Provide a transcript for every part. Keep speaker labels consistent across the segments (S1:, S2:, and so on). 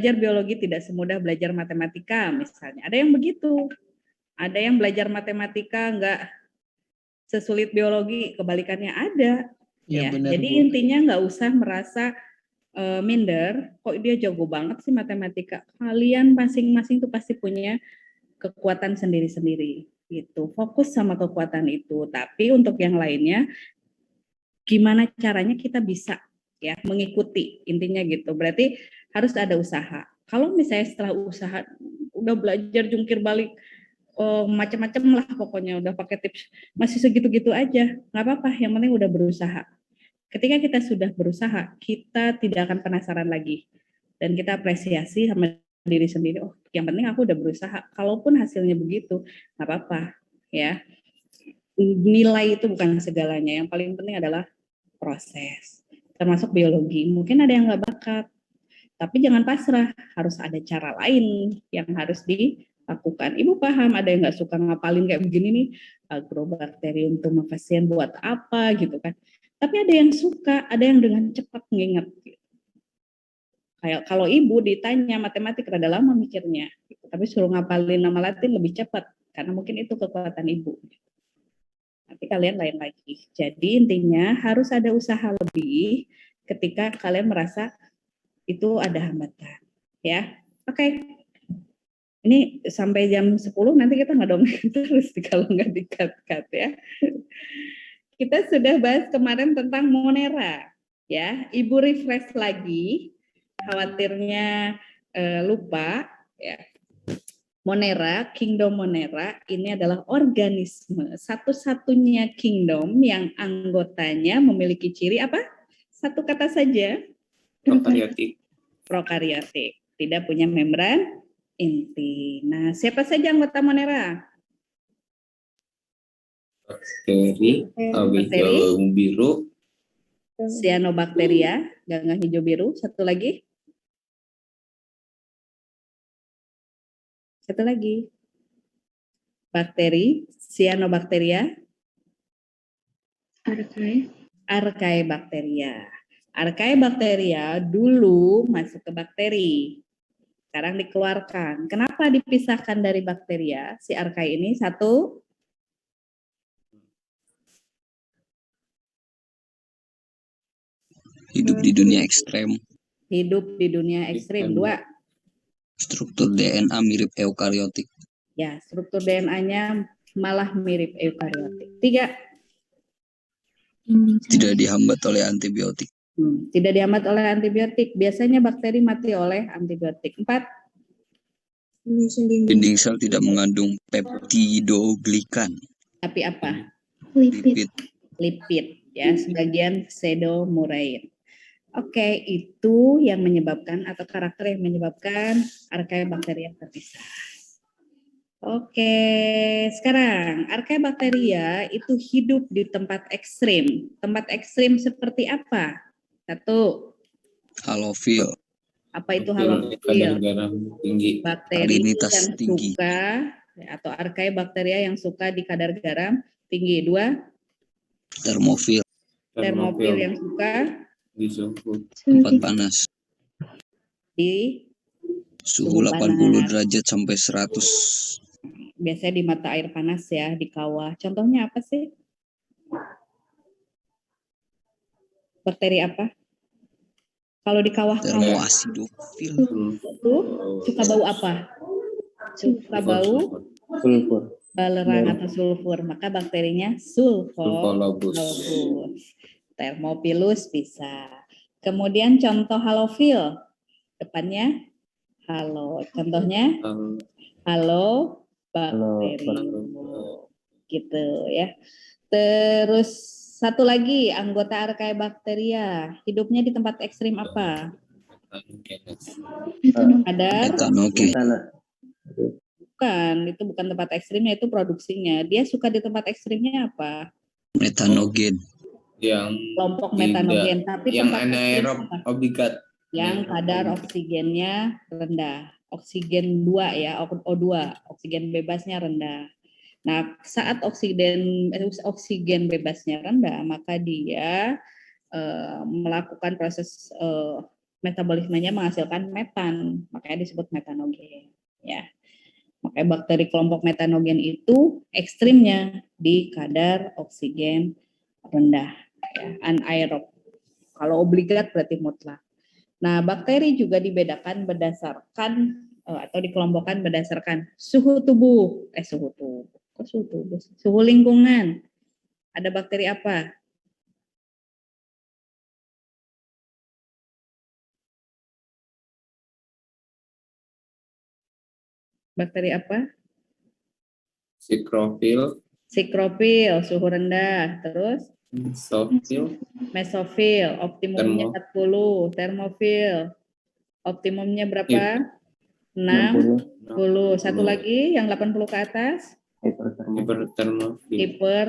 S1: biologi tidak semudah belajar matematika misalnya. Ada yang begitu. Ada yang belajar matematika nggak sesulit biologi, kebalikannya ada. Ya,
S2: benar,
S1: jadi
S2: Bu.
S1: intinya nggak usah merasa minder, kok dia jago banget sih matematika. Kalian masing-masing tuh pasti punya kekuatan sendiri-sendiri. Gitu. Fokus sama kekuatan itu. Tapi untuk yang lainnya, gimana caranya kita bisa ya mengikuti, intinya gitu. Berarti harus ada usaha. Kalau misalnya setelah usaha udah belajar jungkir balik macam-macam lah pokoknya udah pakai tips masih segitu-gitu aja, nggak apa-apa, yang penting udah berusaha. Ketika kita sudah berusaha, kita tidak akan penasaran lagi dan kita apresiasi sama diri sendiri. Oh, yang penting aku udah berusaha. Kalaupun hasilnya begitu, nggak apa-apa ya. Nilai itu bukan segalanya. Yang paling penting adalah proses, termasuk biologi. Mungkin ada yang nggak bakat, tapi jangan pasrah, harus ada cara lain yang harus dilakukan. Ibu paham, ada yang nggak suka ngapalin kayak begini nih, agrobakterium tumefaciens buat apa gitu kan. Tapi ada yang suka, ada yang dengan cepat nginget. Kayak kalau ibu ditanya matematik rada lama mikirnya, gitu. Tapi suruh ngapalin nama Latin lebih cepat, karena mungkin itu kekuatan ibu. Tapi kalian lain lagi. Jadi intinya harus ada usaha lebih ketika kalian merasa itu ada hambatan. Ya, oke. Ini sampai jam 10 nanti kita nggak dong terus kalau nggak di-cut ya. Kita sudah bahas kemarin tentang Monera. Ya, Ibu refresh lagi. Khawatirnya lupa ya. Monera, Kingdom Monera ini adalah organisme satu-satunya kingdom yang anggotanya memiliki ciri apa? Satu kata saja.
S3: Prokaryotik.
S1: Prokaryotik. Tidak punya membran inti. Nah, siapa saja anggota Monera?
S3: Bakteri, hijau biru,
S1: Cyanobacteria, ganggang hijau biru. Satu lagi. Satu lagi. Bakteri, Cyanobacteria. Archaebacteria. Archaebacteria dulu masuk ke bakteri. Sekarang dikeluarkan. Kenapa dipisahkan dari bakteria si archaea ini? Satu,
S2: Hidup di dunia ekstrem.
S1: hidup di dunia ekstrim. Dua,
S2: struktur DNA mirip eukariotik.
S1: Ya, struktur DNA-nya malah mirip eukariotik. Tiga,
S2: tidak dihambat oleh antibiotik.
S1: Tidak dihambat oleh antibiotik. Biasanya bakteri mati oleh antibiotik. Empat,
S2: dinding sel tidak mengandung peptidoglikan.
S1: Tapi apa?
S2: Lipid.
S1: Ya, sebagian pseudomurain. Oke, itu yang menyebabkan atau karakter yang menyebabkan archaebacteria terpisah. Oke, sekarang archaebacteria itu hidup di tempat ekstrim. Tempat ekstrim seperti apa? Satu.
S2: Halofil.
S1: Apa itu halofil?
S3: Tinggi.
S1: Bakteri yang tinggi. Suka atau archaebacteria yang suka di kadar garam tinggi. Dua.
S2: Termofil.
S1: Termofil yang suka
S3: di suhu
S2: tempat panas.
S1: Di
S2: suhu 80 derajat sampai 100.
S1: Biasanya di mata air panas ya, di kawah. Contohnya apa sih? Bakteri apa? Kalau di kawah
S2: termoasidofil.
S1: Itu suka bau apa? Suka bau
S3: sulfur.
S1: Balerang atau sulfur. Maka bakterinya sulfolobus. Thermophilus bisa. Kemudian contoh halofil. Depannya halo. Contohnya halo bakterium. Gitu ya. Terus satu lagi anggota archaebacteria hidupnya di tempat ekstrim apa? Kadar? Bukan, itu bukan tempat ekstrimnya, itu produksinya. Dia suka di tempat ekstrimnya apa?
S2: Metanogen.
S3: Yang
S1: kelompok metanogen, tapi
S3: yang
S1: tempat
S3: anaerob obligat.
S1: Yang kadar oksigennya rendah. Oksigen 2 ya, O2, oksigen bebasnya rendah. Nah, saat oksigen bebasnya rendah, maka dia melakukan proses metabolismenya menghasilkan metan, makanya disebut metanogen. Ya, makanya bakteri kelompok metanogen itu ekstrimnya di kadar oksigen rendah, ya, anaerob. Kalau obligat berarti mutlak. Nah, bakteri juga dibedakan berdasarkan atau dikelompokkan berdasarkan suhu tubuh, suhu lingkungan. Ada bakteri apa? Bakteri apa?
S3: Sikrofil,
S1: Sikrofil, suhu rendah. Terus
S3: mesofil,
S1: mesofil, optimumnya 40. Termofil, optimumnya berapa? 60. Satu lagi yang 80 ke atas?
S3: hipertermofil.
S1: Hiper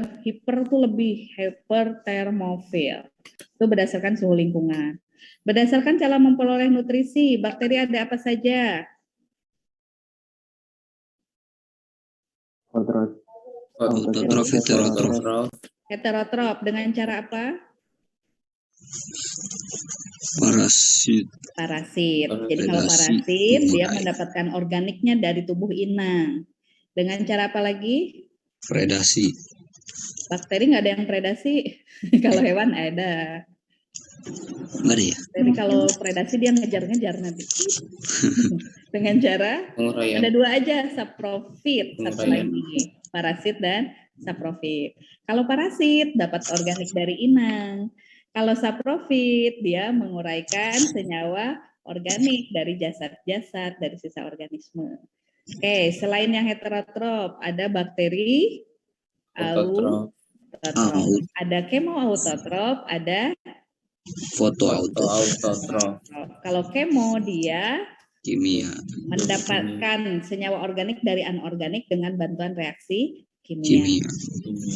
S1: itu lebih, hipertermofil. Itu berdasarkan suhu lingkungan. Berdasarkan cara memperoleh nutrisi, bakteri ada apa saja?
S2: Autotrof, heterotrof.
S1: Heterotrof dengan cara apa?
S2: Parasit.
S1: Parasit. Jadi kalau
S2: Predasi,
S1: parasit dia
S2: mengurai.
S1: mendapatkan organiknya dari tubuh inang. Dengan cara apa lagi?
S2: Predasi.
S1: Bakteri nggak ada yang predasi. Kalau hewan ada.
S2: Nggak ada ya?
S1: Jadi kalau predasi dia ngejar-ngejar nanti. Dengan cara
S3: Penguraian.
S1: ada dua aja, saprofit, satu
S3: Penguraian.
S1: lagi parasit dan saprofit. Kalau parasit dapat organik dari inang. Kalau saprofit dia menguraikan senyawa organik dari jasad-jasad, dari sisa organisme. Oke, selain yang heterotrof ada bakteri
S3: Autotrof,
S1: autotrof, ada kemoautotrof, ada
S2: Fotoautotrof.
S1: kalau kemo dia
S2: Kimia.
S1: mendapatkan senyawa organik dari anorganik dengan bantuan reaksi kimia.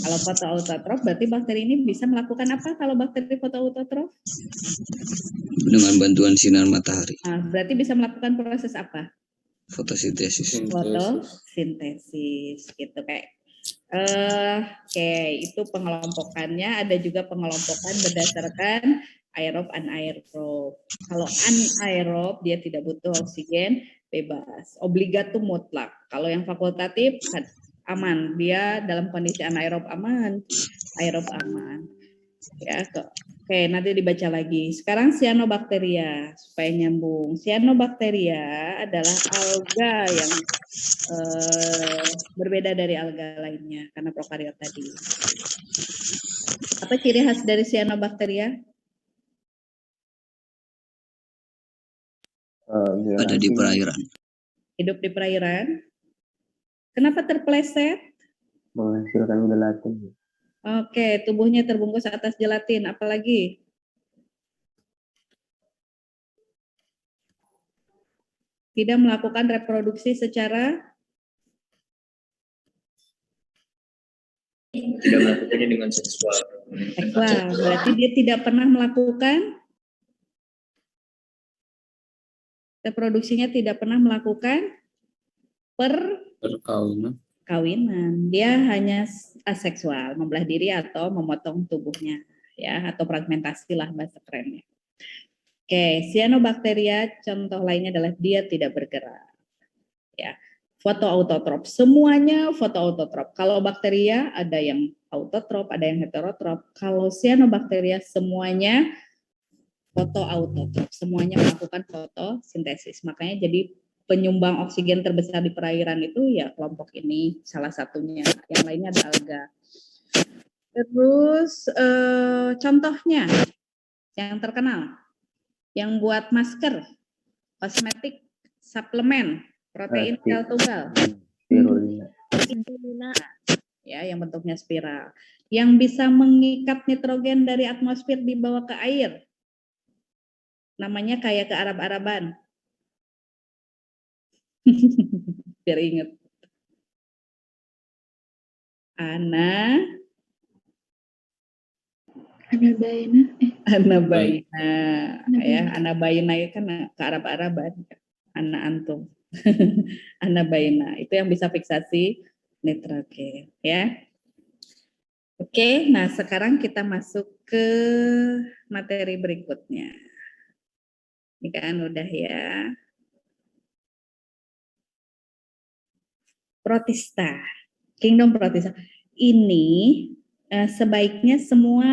S1: Kalau fotoautotrof berarti bakteri ini bisa melakukan apa kalau bakteri fotoautotrof?
S2: Dengan bantuan sinar matahari.
S1: Nah, berarti bisa melakukan proses apa?
S2: Fotosintesis.
S1: Fotosintesis gitu kayak. Oke, itu pengelompokannya. Ada juga pengelompokan berdasarkan aerob, anaerob. Kalau anaerob dia tidak butuh oksigen, bebas. Obligat tuh mutlak. Kalau yang fakultatif aman, dia dalam kondisi anaerob aman, aerob aman. Ya, oke, nanti dibaca lagi. Sekarang cyanobacteria supaya nyambung. Cyanobacteria adalah alga yang berbeda dari alga lainnya karena prokariot tadi. Apa ciri khas dari cyanobacteria?
S2: Ada di perairan.
S1: Hidup di perairan. Kenapa terpeleset?
S4: Menghasilkan gelatin.
S1: Oke, tubuhnya terbungkus atas gelatin. Apalagi? Tidak melakukan reproduksi secara
S4: Tidak melakukannya dengan seksual.
S1: Berarti dia tidak pernah melakukan reproduksinya, tidak pernah melakukan perkawinan. Dia hanya aseksual, membelah diri atau memotong tubuhnya, ya, atau fragmentasi lah bahasa kerennya. Oke, cyanobacteria contoh lainnya adalah dia tidak bergerak. Ya. Fotoautotrof, semuanya fotoautotrof. Kalau bakteria ada yang autotrof, ada yang heterotrof. Kalau cyanobacteria semuanya fotoautotrof, semuanya melakukan fotosintesis. Makanya jadi penyumbang oksigen terbesar di perairan itu ya kelompok ini salah satunya. Yang lainnya ada alga. Terus contohnya yang terkenal, yang buat masker, kosmetik, suplemen, protein sel tunggal.
S4: Spirulina.
S1: Ya, yang bentuknya spiral. Yang bisa mengikat nitrogen dari atmosfer dibawa ke air. Namanya kayak ke Arab-Araban. Biar inget. Anabaina. Ya, anabaina itu kan ke Arab-Araban. Ana antum. Anabaina. Itu yang bisa fiksasi nitrogen, ya. Oke, nah sekarang kita masuk ke materi berikutnya. Ini kan udah ya. Protista, Kingdom Protista. Ini sebaiknya semua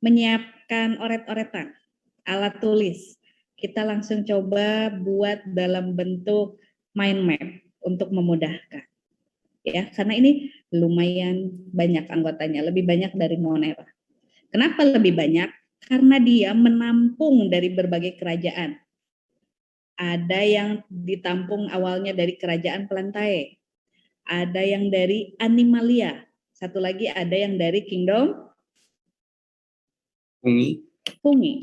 S1: menyiapkan oret-oretan, alat tulis. Kita langsung coba buat dalam bentuk mind map untuk memudahkan. Ya, karena ini lumayan banyak anggotanya, lebih banyak dari Monera. Kenapa lebih banyak? Karena dia menampung dari berbagai kerajaan. Ada yang ditampung awalnya dari kerajaan Plantae, ada yang dari Animalia, satu lagi ada yang dari Kingdom Fungi.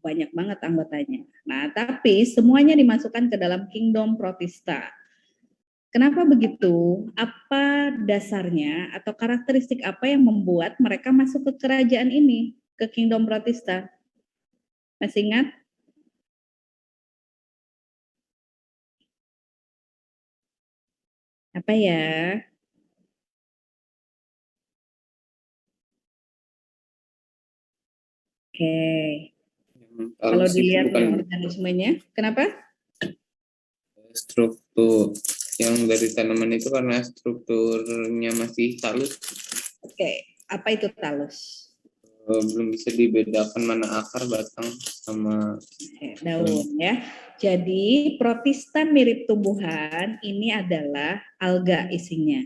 S1: Banyak banget anggotanya. Nah, tapi semuanya dimasukkan ke dalam Kingdom Protista. Kenapa begitu? Apa dasarnya atau karakteristik apa yang membuat mereka masuk ke kerajaan ini, ke Kingdom Protista? Masih ingat? Apa ya? Oke. Kalau dilihat organismenya, kenapa?
S3: Struktur yang dari tanaman itu karena strukturnya masih halus.
S1: Oke, apa itu talus?
S3: Belum bisa dibedakan mana akar, batang, sama
S1: daun ya. Jadi protista mirip tumbuhan ini adalah alga isinya.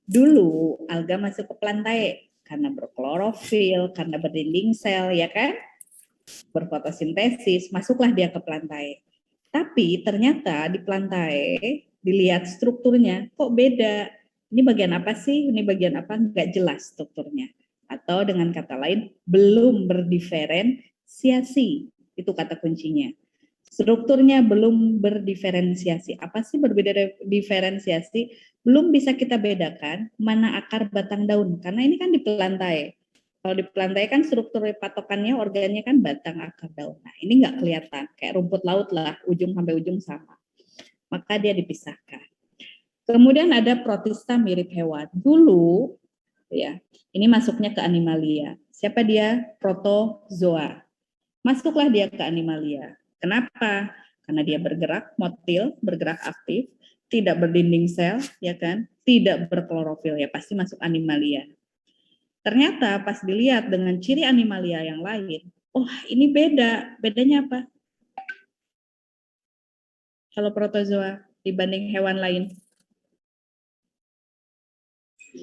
S1: Dulu alga masuk ke plantae karena berklorofil, karena berdinding sel ya kan? Berfotosintesis, masuklah dia ke plantae. Tapi ternyata di plantae dilihat strukturnya kok beda. Ini bagian apa sih? Ini bagian apa? Nggak jelas strukturnya. Atau dengan kata lain belum berdiferensiasi. Itu kata kuncinya. Strukturnya belum berdiferensiasi. Apa sih berbeda diferensiasi? Belum bisa kita bedakan mana akar batang daun. Karena ini kan di plantae. Kalau di plantae kan struktur patokannya organnya kan batang akar daun. Nah ini nggak kelihatan, kayak rumput laut lah, ujung sampai ujung sama. Maka dia dipisahkan. Kemudian ada protista mirip hewan. Dulu ya, ini masuknya ke animalia. Siapa dia? Protozoa. Masuklah dia ke animalia. Kenapa? Karena dia bergerak motil, bergerak aktif, tidak berdinding sel, ya kan? Tidak berklorofil, ya pasti masuk animalia. Ternyata pas dilihat dengan ciri animalia yang lain, oh ini beda. Bedanya apa? Kalau protozoa dibanding hewan lain?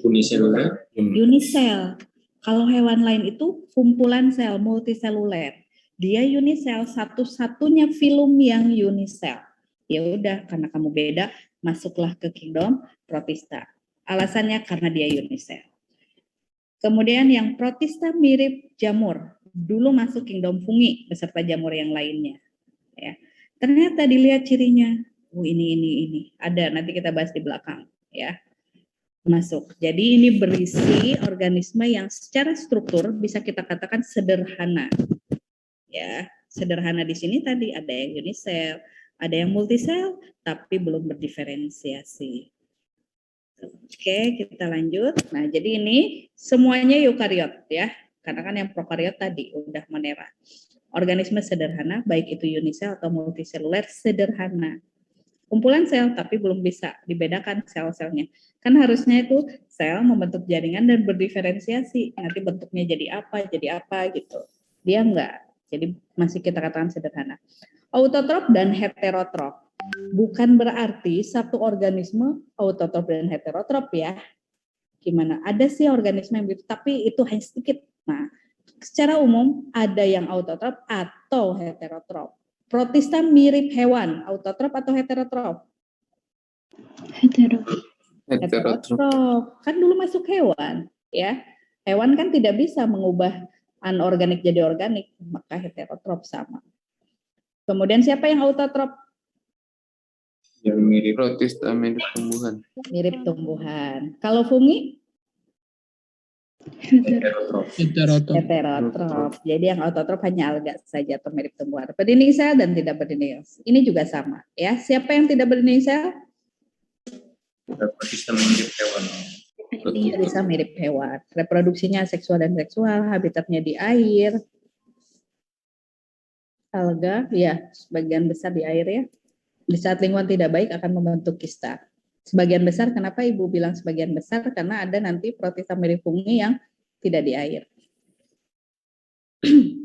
S4: Uniseluler.
S1: Unisel. Kalau hewan lain itu kumpulan sel multiseluler. Dia unisel, satu-satunya filum yang unisel. Ya udah, karena kamu beda, masuklah ke Kingdom Protista. Alasannya karena dia unisel. Kemudian yang protista mirip jamur, dulu masuk Kingdom Fungi beserta jamur yang lainnya. Ya. Ternyata dilihat cirinya, ini ada, nanti kita bahas di belakang, ya. Masuk. Jadi ini berisi organisme yang secara struktur bisa kita katakan sederhana. Ya, sederhana di sini tadi ada yang unisel, ada yang multisel, tapi belum berdiferensiasi. Oke, kita lanjut. Nah, jadi ini semuanya eukariot ya. Karena kan yang prokariot tadi udah Monera. Organisme sederhana, baik itu unisel atau multiseluler sederhana. Kumpulan sel tapi belum bisa dibedakan sel-selnya. Kan harusnya itu sel membentuk jaringan dan berdiferensiasi. Nanti bentuknya jadi apa gitu. Dia enggak. Jadi masih kita katakan sederhana. Autotrof dan heterotrof. Bukan berarti satu organisme autotrof dan heterotrof ya. Gimana? Ada sih organisme yang begitu, tapi itu hanya sedikit. Nah, secara umum ada yang autotrof atau heterotrof. Protista mirip hewan, autotrof atau heterotrof? Heterotrof. Kan dulu masuk hewan, ya. Hewan kan tidak bisa mengubah anorganik jadi organik, maka heterotrof sama. Kemudian siapa yang autotrof?
S3: Yang mirip protista mirip tumbuhan.
S1: Mirip tumbuhan. Kalau fungi? Heterotrof. Jadi yang autotrof hanya alga saja atau mirip tumbuhan. Berdinding sel dan tidak berdinding sel. Ini juga sama. Ya, siapa yang tidak berdinding sel?
S4: Protista mirip hewan.
S1: Dia bisa mirip hewan. Reproduksinya seksual dan seksual, habitatnya di air. Alga, ya, sebagian besar di air ya. Di saat lingkungan tidak baik akan membentuk kista. Sebagian besar, kenapa Ibu bilang sebagian besar? Karena ada nanti protista mirip fungi yang tidak di air.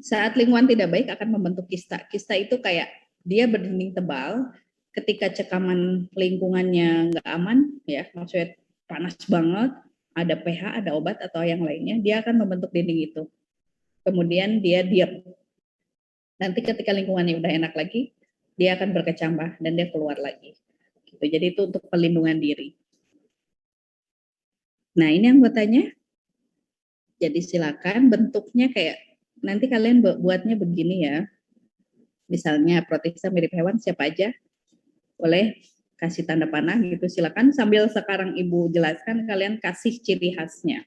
S1: Saat lingkungan tidak baik akan membentuk kista. Kista itu kayak dia berdinding tebal, ketika cekaman lingkungannya nggak aman, ya maksudnya panas banget, ada pH, ada obat atau yang lainnya, dia akan membentuk dinding itu. Kemudian dia diam. Nanti ketika lingkungannya udah enak lagi, dia akan berkecambah dan dia keluar lagi. Gitu. Jadi itu untuk perlindungan diri. Nah ini anggotanya. Jadi silakan bentuknya kayak nanti kalian buatnya begini ya. Misalnya protista mirip hewan siapa aja boleh kasih tanda panah gitu. Silakan sambil sekarang Ibu jelaskan kalian kasih ciri khasnya.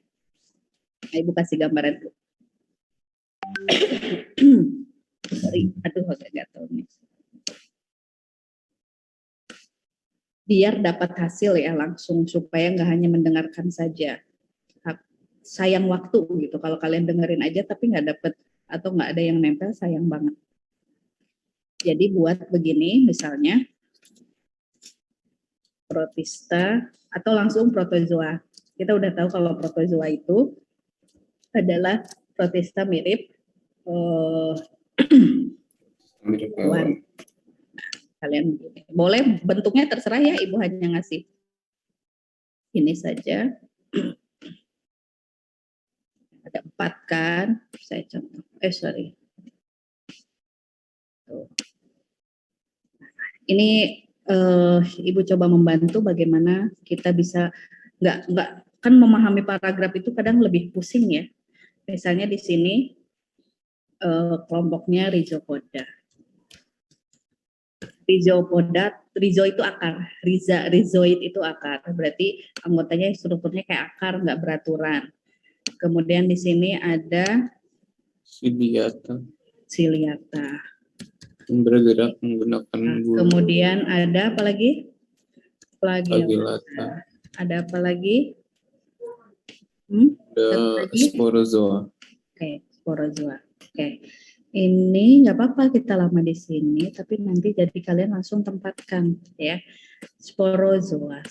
S1: Nah, Ibu kasih gambaran dulu. Sorry, aduh agak gatel nih. Biar dapat hasil ya langsung supaya nggak hanya mendengarkan saja. Sayang waktu gitu kalau kalian dengerin aja tapi nggak dapat atau nggak ada yang nempel, sayang banget. Jadi buat begini misalnya protista atau langsung protozoa. Kita udah tahu kalau protozoa itu adalah protista mirip
S3: Mirip
S1: hewan.
S3: hewan.
S1: Kalian boleh bentuknya terserah ya, Ibu hanya ngasih ini saja. Ada 4 kan, saya contoh. Sorry. Ini Ibu coba membantu bagaimana kita bisa nggak kan memahami paragraf itu kadang lebih pusing ya. Misalnya di sini kelompoknya Rhizopoda. Rhizo itu akar, rhizoid itu akar, berarti anggotanya strukturnya kayak akar, nggak beraturan. Kemudian di sini ada ciliata,
S3: yang bergerak menggunakan bulu.
S1: kemudian ada apa lagi?
S3: Flagellata.
S1: Ada apa lagi?
S3: Ada sporozoa.
S1: Oke, sporozoa. Oke. Ini nggak apa-apa kita lama di sini, tapi nanti jadi kalian langsung tempatkan ya. Sporozoa.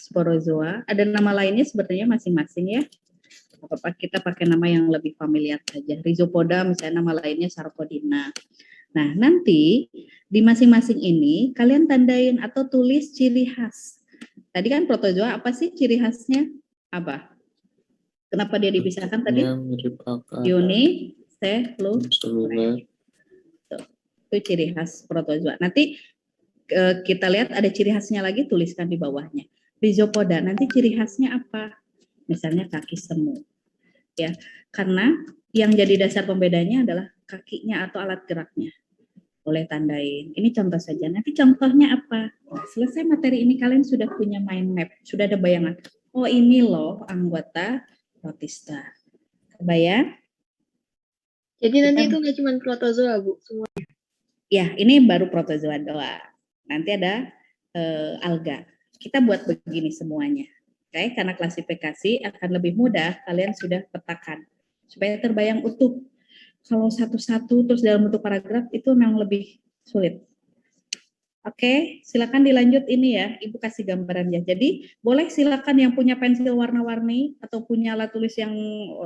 S1: Ada nama lainnya sebenarnya masing-masing ya. Apa kita pakai nama yang lebih familiar saja. Rhizopoda misalnya nama lainnya Sarcodina. Nah, nanti di masing-masing ini kalian tandain atau tulis ciri khas. Tadi kan protozoa apa sih ciri khasnya? Apa? Kenapa dia dipisahkan tadi?
S3: Mirip akar.
S1: Uniseluler. Itu ciri khas protozoa. Nanti kita lihat ada ciri khasnya lagi, tuliskan di bawahnya. Rhizopoda, nanti ciri khasnya apa? Misalnya kaki semu. Ya, karena yang jadi dasar pembedanya adalah kakinya atau alat geraknya. Boleh tandain. Ini contoh saja. Nanti contohnya apa? Selesai materi ini kalian sudah punya mind map, sudah ada bayangan. Oh, ini loh anggota protista. Kebayang?
S5: Jadi nanti itu nggak cuma protozoa, Bu, semua.
S1: Ya, ini baru protozoa doang. Nanti ada alga. Kita buat begini semuanya. Oke, karena klasifikasi akan lebih mudah, kalian sudah petakan. Supaya terbayang utuh. Kalau satu-satu terus dalam bentuk paragraf itu memang lebih sulit. Oke, silakan dilanjut ini ya, Ibu kasih gambarannya. Jadi boleh silakan yang punya pensil warna-warni atau punya alat tulis yang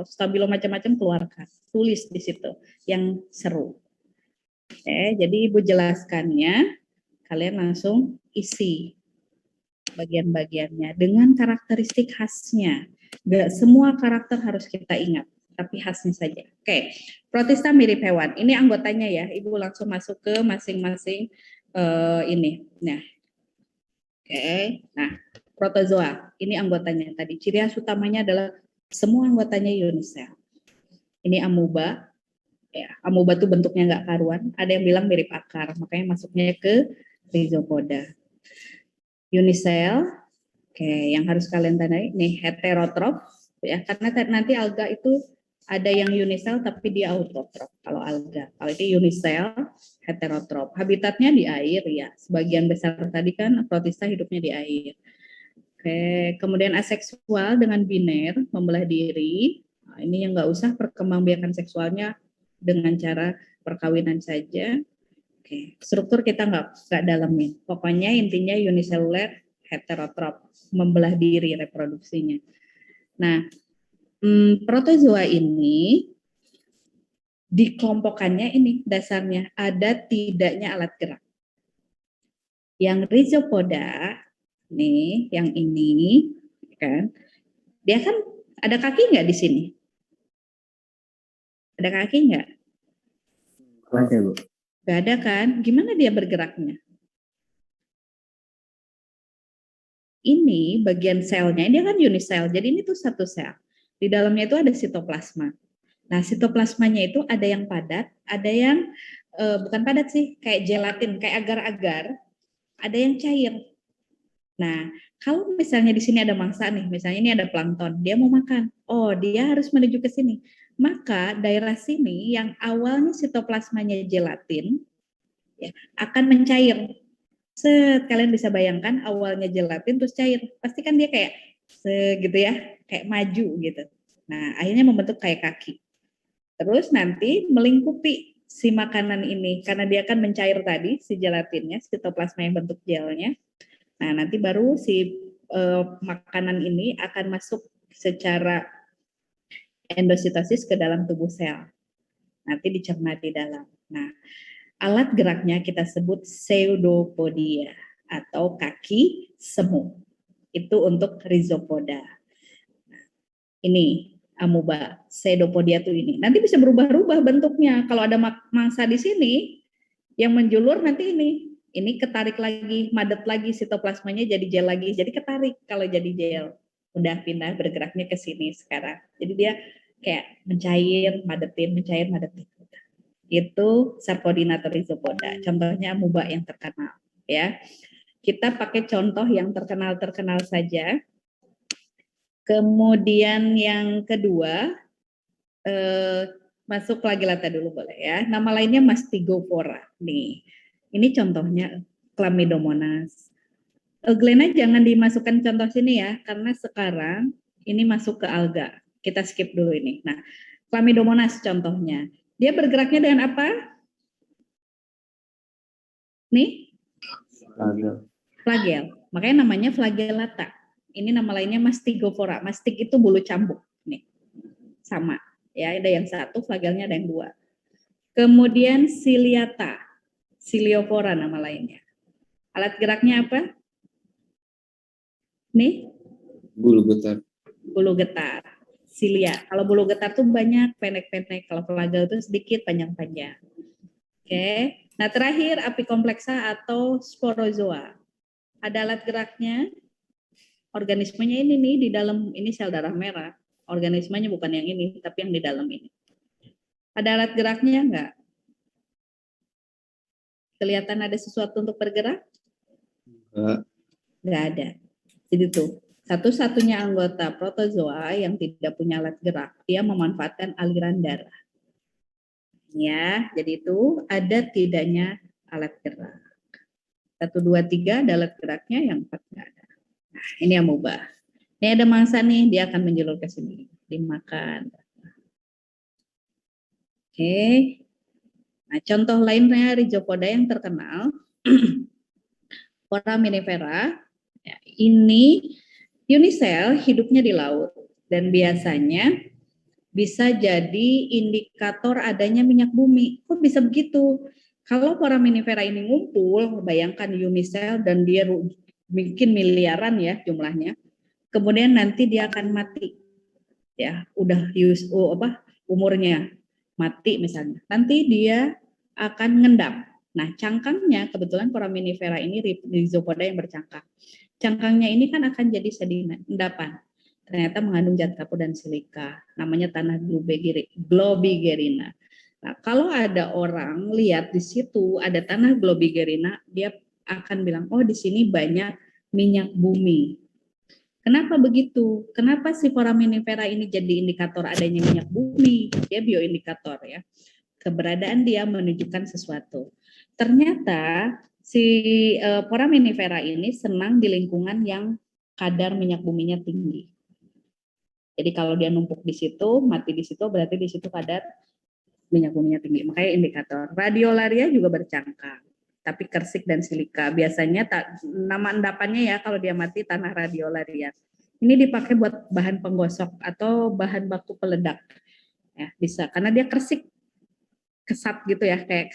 S1: stabilo macam-macam keluarkan. Tulis di situ yang seru. Oke, jadi Ibu jelaskannya, kalian langsung isi bagian-bagiannya dengan karakteristik khasnya. Gak semua karakter harus kita ingat, tapi khasnya saja. Oke, protista mirip hewan. Ini anggotanya ya, Ibu langsung masuk ke masing-masing ini. Nah, oke. Nah, protozoa. Ini anggotanya tadi. Ciri khas utamanya adalah semua anggotanya unisel. Ini amoeba. Ya, amoeba itu bentuknya nggak karuan. Ada yang bilang mirip akar, makanya masuknya ke rhizopoda. Unisel, oke, yang harus kalian tandai, nih heterotrof, ya, karena nanti alga itu ada yang unisel tapi dia autotrof. Kalau alga, kalau itu unisel, heterotrof. Habitatnya di air ya, sebagian besar tadi kan protista hidupnya di air. Oke, kemudian aseksual dengan biner, membelah diri. Nah, ini yang nggak usah perkembangbiakan seksualnya dengan cara perkawinan saja. Oke, struktur kita nggak dalemin. Pokoknya intinya uniseluler heterotrop, membelah diri reproduksinya. Nah, protozoa ini dikelompokkannya ini dasarnya ada tidaknya alat gerak. Yang rhizopoda nih, yang ini kan, dia kan ada kaki nggak di sini? Ada kaki nggak?
S6: Ada, Bu.
S1: Nggak ada kan? Gimana dia bergeraknya? Ini bagian selnya, dia kan unisel, jadi ini tuh satu sel. Di dalamnya itu ada sitoplasma. Nah, sitoplasmanya itu ada yang padat, ada yang bukan padat sih, kayak gelatin, kayak agar-agar, ada yang cair. Nah, kalau misalnya di sini ada mangsa nih, misalnya ini ada plankton, dia mau makan. Oh, dia harus menuju ke sini. Maka daerah sini yang awalnya sitoplasmanya gelatin ya, akan mencair. Kalian bisa bayangkan awalnya gelatin terus cair. Pasti kan dia kayak segitu ya, kayak maju gitu. Nah, akhirnya membentuk kayak kaki. Terus nanti melingkupi si makanan ini karena dia akan mencair tadi si gelatinnya, sitoplasma yang bentuk gelnya. Nah, nanti baru si makanan ini akan masuk secara endositosis ke dalam tubuh sel. Nanti dicerna di dalam. Nah, alat geraknya kita sebut pseudopodia atau kaki semu. Itu untuk rhizopoda. Nah, ini amoeba, pseudopodia tuh ini. Nanti bisa berubah-ubah bentuknya. Kalau ada mangsa di sini yang menjulur nanti ini ketarik lagi, madet lagi sitoplasmanya jadi gel lagi. Jadi ketarik kalau jadi gel. Udah pindah bergeraknya ke sini sekarang. Jadi dia kayak mencair, madetin, mencair, madetin. Itu Sarcodina atau rhizopoda. Contohnya amoeba yang terkenal ya. Kita pakai contoh yang terkenal saja. Kemudian yang kedua masuk flagellata dulu boleh ya. Nama lainnya Mastigophora. Nih. Ini contohnya Chlamydomonas. Glena jangan dimasukkan contoh sini ya karena sekarang ini masuk ke alga. Kita skip dulu ini. Nah, Chlamydomonas contohnya. Dia bergeraknya dengan apa? Nih? Flagel. Makanya namanya flagellata. Ini nama lainnya Mastigophora. Mastig itu bulu cambuk. Nih. Sama. Ya, ada yang satu, flagelnya ada yang dua. Kemudian ciliata. Ciliophora nama lainnya. Alat geraknya apa? Nih?
S3: Bulu getar.
S1: Bulu getar. Cilia. Kalau bulu getar tuh banyak, pendek-pendek. Kalau flagel itu sedikit, panjang-panjang. Oke. Nah, terakhir apikompleksa atau sporozoa. Ada alat geraknya. Organismenya ini nih di dalam ini sel darah merah. Organismenya bukan yang ini, tapi yang di dalam ini. Ada alat geraknya enggak? Kelihatan ada sesuatu untuk bergerak? Enggak ada. Jadi tuh, satu-satunya anggota protozoa yang tidak punya alat gerak, dia memanfaatkan aliran darah. Ya, jadi itu ada tidaknya alat gerak. 1, 2, 3 ada alat geraknya, yang 4 enggak ada. Nah, ini amoeba. Ini ada mangsa nih, dia akan menjulur ke sini, dimakan. Oke. Nah, contoh lainnya rhizopoda yang terkenal, Foraminifera. Ya, ini unisel hidupnya di laut dan biasanya bisa jadi indikator adanya minyak bumi. Kok bisa begitu? Kalau Foraminifera ini ngumpul, bayangkan unisel dan dia bikin miliaran ya jumlahnya. Kemudian nanti dia akan mati. Ya, udah umurnya mati misalnya. Nanti dia akan ngendap. Nah, cangkangnya kebetulan Foraminifera ini rhizopoda yang bercangkang. Cangkangnya ini kan akan jadi sedimen, endapan. Ternyata mengandung zat kapur dan silika. Namanya tanah Globigerina. Nah, kalau ada orang lihat di situ ada tanah Globigerina, dia akan bilang, oh di sini banyak minyak bumi. Kenapa begitu? Kenapa si Foraminifera ini jadi indikator adanya minyak bumi? Dia bioindikator ya. Keberadaan dia menunjukkan sesuatu. Ternyata si Foraminifera ini senang di lingkungan yang kadar minyak buminya tinggi. Jadi kalau dia numpuk di situ, mati di situ, berarti di situ kadar minyak buminya tinggi. Makanya indikator. Radiolaria juga bercangkang, tapi kersik dan silika. Biasanya nama endapannya ya kalau dia mati tanah radiolaria. Ini dipakai buat bahan penggosok atau bahan baku peledak. Ya, bisa karena dia kersik, kesat gitu ya, kayak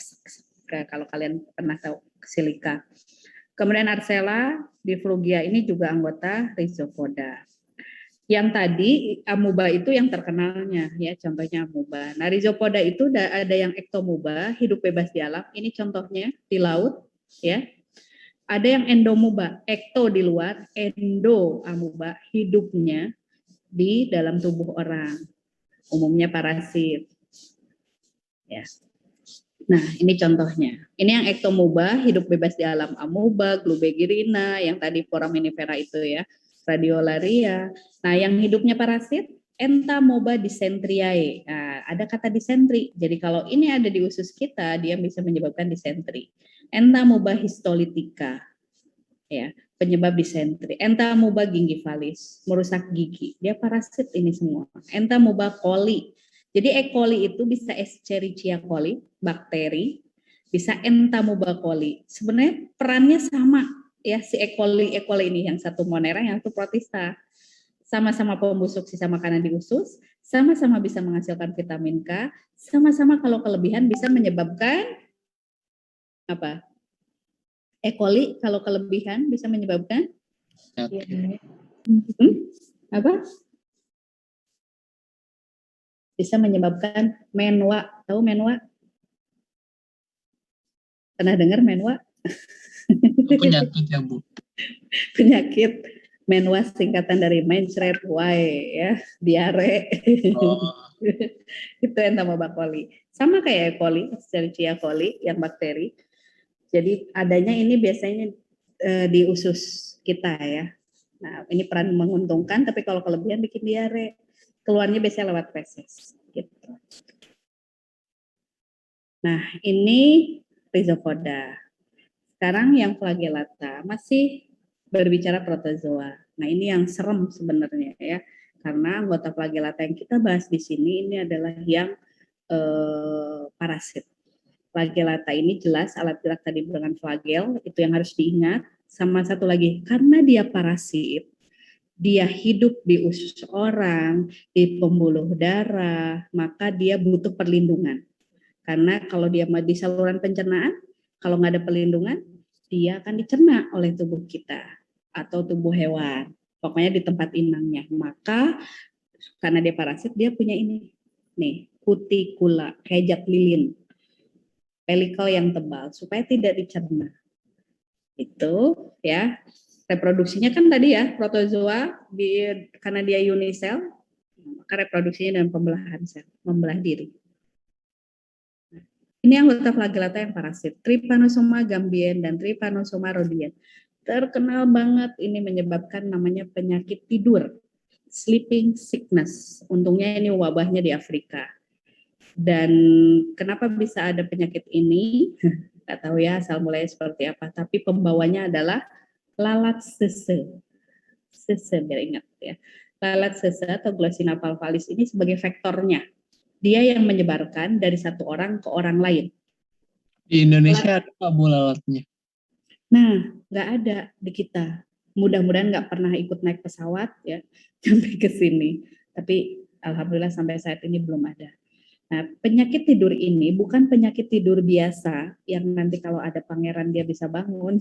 S1: kalau kalian pernah tahu silika. Kemudian Arcella biflugia ini juga anggota Rhizopoda. Yang tadi amuba itu yang terkenalnya ya, contohnya amuba. Nah, Rhizopoda itu ada yang ektomuba, hidup bebas di alam. Ini contohnya di laut ya. Ada yang endomuba, ekto di luar, endo amuba, hidupnya di dalam tubuh orang. Umumnya parasit. Ya. Nah, ini contohnya. Ini yang ektomuba, hidup bebas di alam, amuba, Glubegirina, yang tadi foraminifera itu ya, radiolaria. Nah, yang hidupnya parasit, Entamoeba dysenteriae. Nah, ada kata disentri. Jadi kalau ini ada di usus kita, dia bisa menyebabkan disentri. Entamoeba histolytica, ya, penyebab disentri. Entamoeba gingivalis, merusak gigi. Dia parasit ini semua. Entamoeba coli. Jadi E. coli itu bisa Escherichia coli, bakteri, bisa Entamoeba coli. Sebenarnya perannya sama ya, si E. coli ini, yang satu Monera, yang satu Protista. Sama-sama pembusuk sisa makanan di usus, sama-sama bisa menghasilkan vitamin K, sama-sama kalau kelebihan bisa menyebabkan apa? E. coli kalau kelebihan bisa menyebabkan apa? Bisa menyebabkan menwa. Tahu menwa? Pernah dengar menwa?
S7: Penyakit ya Bu.
S1: Penyakit menwa singkatan dari mencret wae ya, diare.
S7: Oh.
S1: Itu Entamoeba coli. Sama kayak E. coli, Escherichia coli yang bakteri. Jadi adanya ini biasanya di usus kita ya. Nah, ini peran menguntungkan, tapi kalau kelebihan bikin diare. Keluarnya biasanya lewat feses. Gitu. Nah, ini Rhizopoda. Sekarang yang flagellata masih berbicara protozoa. Nah, ini yang serem sebenarnya ya, karena anggota flagellata yang kita bahas di sini ini adalah yang parasit. Flagellata ini jelas alat gerak tadi dengan flagel, itu yang harus diingat. Sama satu lagi, karena dia parasit, dia hidup di usus orang, di pembuluh darah, maka dia butuh perlindungan. Karena kalau dia di saluran pencernaan, kalau nggak ada perlindungan, dia akan dicerna oleh tubuh kita atau tubuh hewan. Pokoknya di tempat inangnya. Maka karena dia parasit, dia punya ini, nih, kutikula, kayak jat lilin, pelikel yang tebal, supaya tidak dicerna. Itu ya. Reproduksinya kan tadi ya, protozoa, karena dia unisel, maka reproduksinya dengan pembelahan sel, membelah diri. Ini anggota flagellata yang parasit, Trypanosoma gambien dan Trypanosoma rhodien. Terkenal banget, ini menyebabkan namanya penyakit tidur, sleeping sickness. Untungnya ini wabahnya di Afrika. Dan kenapa bisa ada penyakit ini? Nggak tahu ya asal mulai seperti apa, tapi pembawanya adalah lalat sese. Sese, biar ingat ya. Lalat sese atau Glossina palpalis ini sebagai vektornya. Dia yang menyebarkan dari satu orang ke orang lain.
S7: Di Indonesia ada nggak Bu lalatnya?
S1: Nah, nggak ada di kita. Mudah-mudahan nggak pernah ikut naik pesawat ya sampai ke sini. Tapi alhamdulillah sampai saat ini belum ada. Nah, penyakit tidur ini bukan penyakit tidur biasa yang nanti kalau ada pangeran dia bisa bangun.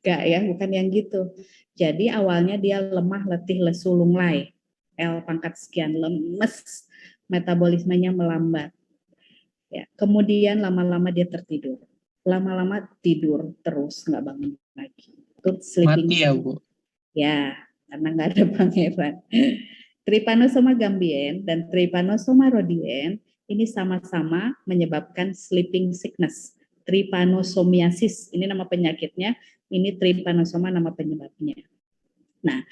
S1: Enggak ya, bukan yang gitu. Jadi awalnya dia lemah, letih, lesu, lunglai. L pangkat sekian, lemes, metabolismenya melambat. Ya, kemudian lama-lama dia tertidur. Lama-lama tidur terus, nggak bangun lagi. Itu sleeping.
S7: Mati ya Bu?
S1: Ya, karena nggak ada pangeran. Trypanosoma gambien dan Trypanosoma rhodien ini sama-sama menyebabkan sleeping sickness. Trypanosomiasis, ini nama penyakitnya, ini Trypanosoma nama penyebabnya. Nah,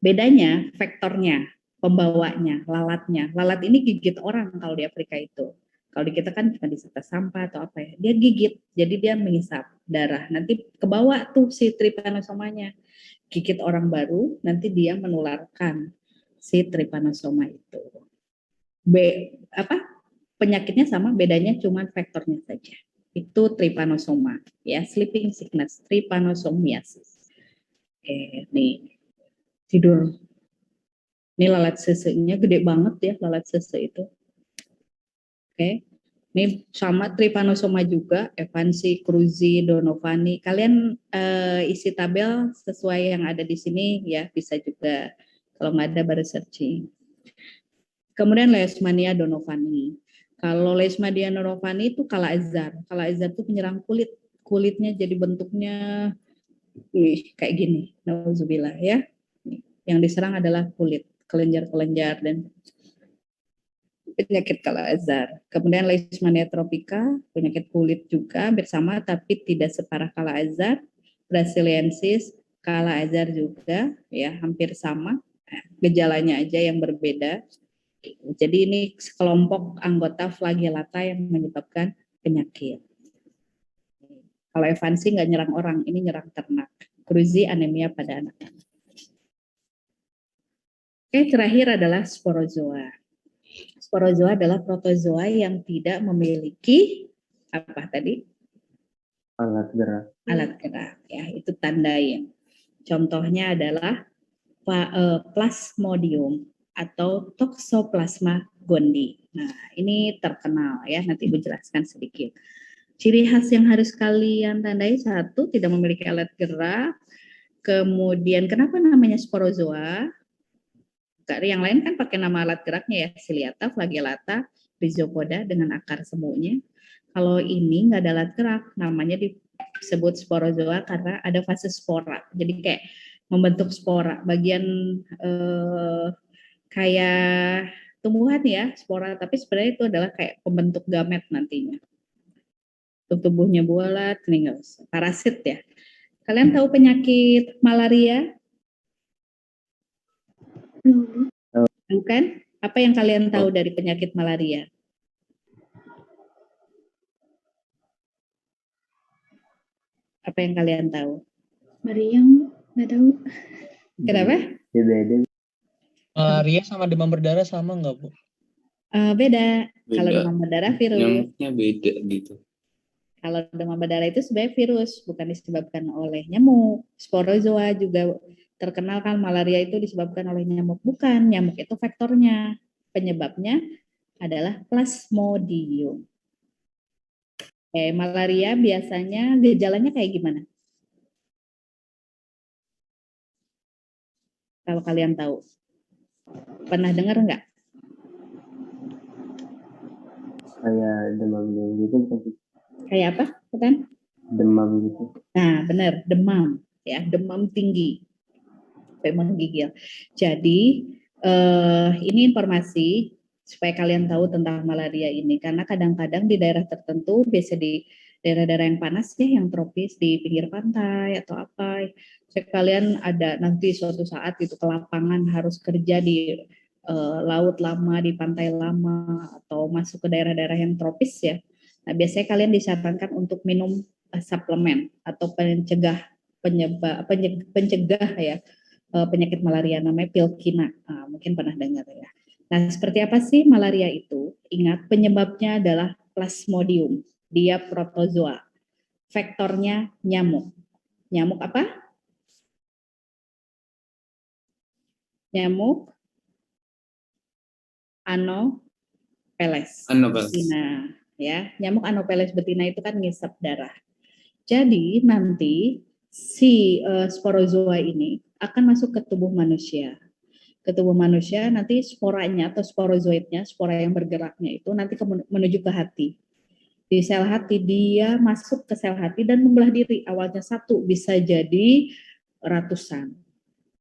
S1: bedanya vektornya, pembawanya, lalatnya. Lalat ini gigit orang kalau di Afrika itu. Kalau di kita kan cuma diserta sampah atau apa ya. Dia gigit, jadi dia menghisap darah. Nanti kebawa tuh si Trypanosomanya. Gigit orang baru, nanti dia menularkan si Trypanosoma itu. penyakitnya sama, bedanya cuma faktornya saja. Itu trypanosoma, ya, sleeping sickness, trypanosomiasis. Nih tidur. Ini lalat sesenya gede banget ya, lalat sese itu. Ini sama trypanosoma juga, Evansi, Cruzi, Donovani. Kalian isi tabel sesuai yang ada di sini ya, bisa juga. Kalau nggak ada baru searching. Kemudian Leishmania donovani. Kalau Leishmania donovani itu kala azar. Kala azar itu menyerang kulit. Kulitnya jadi bentuknya kayak gini. Nauzubillah ya. Yang diserang adalah kulit, kelenjar-kelenjar dan penyakit kala azar. Kemudian Leishmania tropica, penyakit kulit juga bersama tapi tidak separah kala azar. Brasiliensis, kala azar juga ya, hampir sama. Gejalanya aja yang berbeda. Jadi ini sekelompok anggota flagellata yang menyebabkan penyakit. Kalau Evansi nggak nyerang orang, ini nyerang ternak. Cruzi anemia pada anak-anak. Oke, terakhir adalah sporozoa. Sporozoa adalah protozoa yang tidak memiliki apa tadi?
S6: Alat gerak.
S1: Alat gerak. Ya, itu tandain. Contohnya adalah Plasmodium atau Toxoplasma gondii. Nah, ini terkenal ya, nanti Ibu jelaskan sedikit. Ciri khas yang harus kalian tandai, satu, tidak memiliki alat gerak. Kemudian, kenapa namanya sporozoa? Yang lain kan pakai nama alat geraknya ya, Ciliata, Flagellata, Rhizopoda dengan akar semuanya. Kalau ini nggak ada alat gerak, namanya disebut sporozoa karena ada fase spora. Jadi kayak membentuk spora, bagian kayak tumbuhan ya, spora, tapi sebenarnya itu adalah kayak pembentuk gamet nantinya. Tubuhnya bulat, meninggal, parasit ya. Kalian tahu penyakit malaria? Bukan? Apa yang kalian tahu dari penyakit malaria? Apa yang kalian tahu?
S5: Mariam, nggak tahu.
S1: Kenapa?
S6: Beda.
S7: Malaria sama demam berdarah sama nggak, Bu?
S1: Beda. Kalau
S3: Beda.
S1: demam berdarah virus.
S3: Nyamuknya beda gitu.
S1: Kalau demam berdarah itu sebenarnya virus, bukan disebabkan oleh nyamuk. Sporozoa juga terkenal kan, malaria itu disebabkan oleh nyamuk. Bukan, nyamuk itu faktornya. Penyebabnya adalah Plasmodium. Malaria biasanya gejalanya kayak gimana? Kalau kalian tahu. Pernah dengar nggak?
S6: Kayak demam gitu bukan sih?
S1: Kayak apa? Bukan?
S6: Demam gitu.
S1: Nah, benar, demam. Ya, demam tinggi. Sampai menggigil. Jadi, ini informasi supaya kalian tahu tentang malaria ini. Karena kadang-kadang di daerah tertentu, biasa di daerah-daerah yang panas ya, yang tropis, di pinggir pantai atau apa. Kalian ada nanti suatu saat itu ke lapangan harus kerja di laut lama, di pantai lama, atau masuk ke daerah-daerah yang tropis ya. Nah, biasanya kalian disarankan untuk minum suplemen atau pencegah ya penyakit malaria, namanya Pilkina. Nah, mungkin pernah dengar ya. Nah, seperti apa sih malaria itu? Ingat, penyebabnya adalah Plasmodium. Dia protozoa. Vektornya nyamuk. Nyamuk apa? Nyamuk Anopheles betina, ya. Nyamuk Anopheles betina itu kan ngisap darah. Jadi nanti si sporozoa ini akan masuk ke tubuh manusia. Ke tubuh manusia nanti sporanya atau sporozoidnya, spora yang bergeraknya itu nanti menuju ke hati. Di sel hati, dia masuk ke sel hati dan membelah diri. Awalnya satu, bisa jadi ratusan.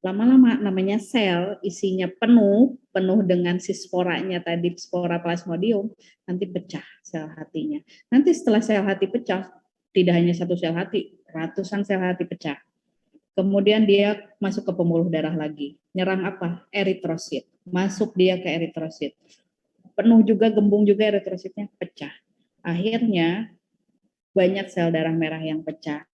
S1: Lama-lama namanya sel isinya penuh dengan si sporanya tadi, spora Plasmodium, nanti pecah sel hatinya. Nanti setelah sel hati pecah, tidak hanya satu sel hati, ratusan sel hati pecah. Kemudian dia masuk ke pembuluh darah lagi. Nyerang apa? Eritrosit. Masuk dia ke eritrosit. Penuh juga, gembung juga eritrositnya, pecah. Akhirnya banyak sel darah merah yang pecah.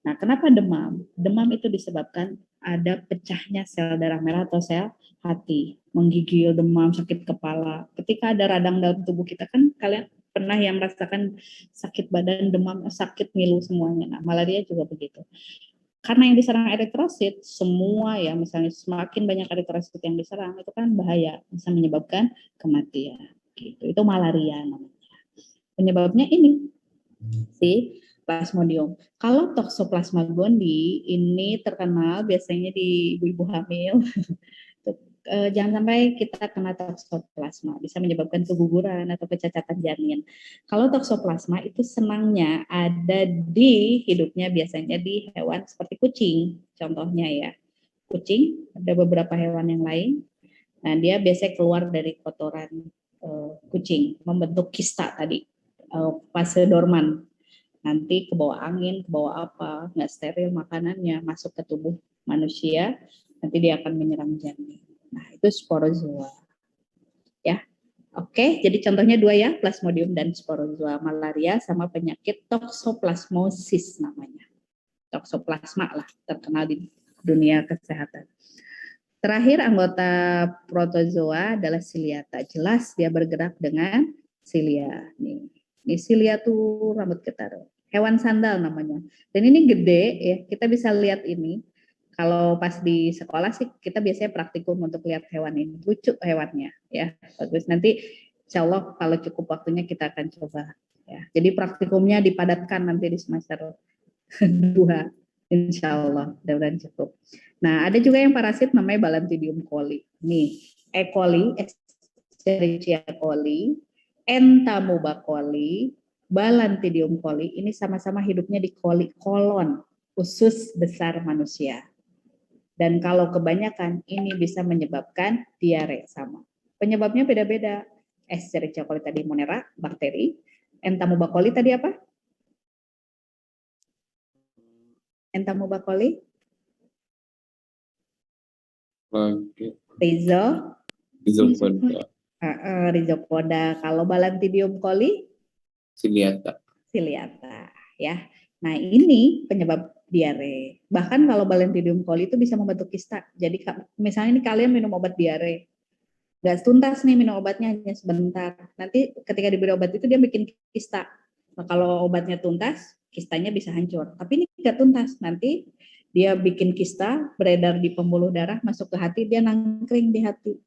S1: Nah, kenapa demam? Demam itu disebabkan ada pecahnya sel darah merah atau sel hati. menggigil, demam, sakit kepala. Ketika ada radang dalam tubuh kita kan kalian pernah yang merasakan sakit badan, demam, sakit ngilu semuanya. Nah, malaria juga begitu. Karena yang diserang eritrosit, semua ya, misalnya semakin banyak eritrosit yang diserang, itu kan bahaya, bisa menyebabkan kematian. Gitu. Itu malaria namanya. Penyebabnya ini, si Plasmodium. Kalau Toxoplasma gondii ini terkenal biasanya di ibu-ibu hamil. Jangan sampai kita kena toksoplasma, bisa menyebabkan keguguran atau kecacatan janin. Kalau toksoplasma itu senangnya ada di hidupnya biasanya di hewan seperti kucing, contohnya ya. Kucing, ada beberapa hewan yang lain. Nah, dia biasanya keluar dari kotoran kucing, membentuk kista tadi, fase dorman. Nanti ke bawah angin, ke bawah apa, nggak steril makanannya, masuk ke tubuh manusia, nanti dia akan menyerang janin. Nah, itu sporozoa. Ya. Oke, jadi contohnya dua ya, Plasmodium dan sporozoa, malaria sama penyakit toxoplasmosis namanya. Toxoplasma lah terkenal di dunia kesehatan. Terakhir anggota protozoa adalah ciliata. Jelas dia bergerak dengan silia. Ini silia tuh rambut kita. Hewan sandal namanya. Dan ini gede ya, kita bisa lihat ini. Kalau pas di sekolah sih kita biasanya praktikum untuk lihat hewan ini. Lucu hewannya ya. Bagus, nanti insya Allah kalau cukup waktunya kita akan coba. Ya. Jadi praktikumnya dipadatkan nanti di semester 2. Insya Allah, mudah-mudahan cukup. Nah, ada juga yang parasit namanya Balantidium coli. Nih, E. coli, Escherichia coli, Entamoeba coli, Balantidium coli, ini sama-sama hidupnya di kolon, usus besar manusia. Dan kalau kebanyakan, ini bisa menyebabkan diare sama. Penyebabnya beda-beda. Escherichia coli tadi Monera, bakteri. Entamoeba coli tadi apa? Entamoeba coli?
S3: Rhizopoda.
S1: Rhizopoda. Kalau Balantidium coli?
S3: Ciliata.
S1: Ya. Nah, ini penyebab diare. Bahkan kalau Balantidium coli itu bisa membentuk kista. Jadi misalnya ini kalian minum obat diare, nggak tuntas nih minum obatnya hanya sebentar. Nanti ketika diberi obat itu dia bikin kista. Nah, kalau obatnya tuntas, kistanya bisa hancur. Tapi ini nggak tuntas. Nanti dia bikin kista, beredar di pembuluh darah, masuk ke hati, dia nangkring di hati.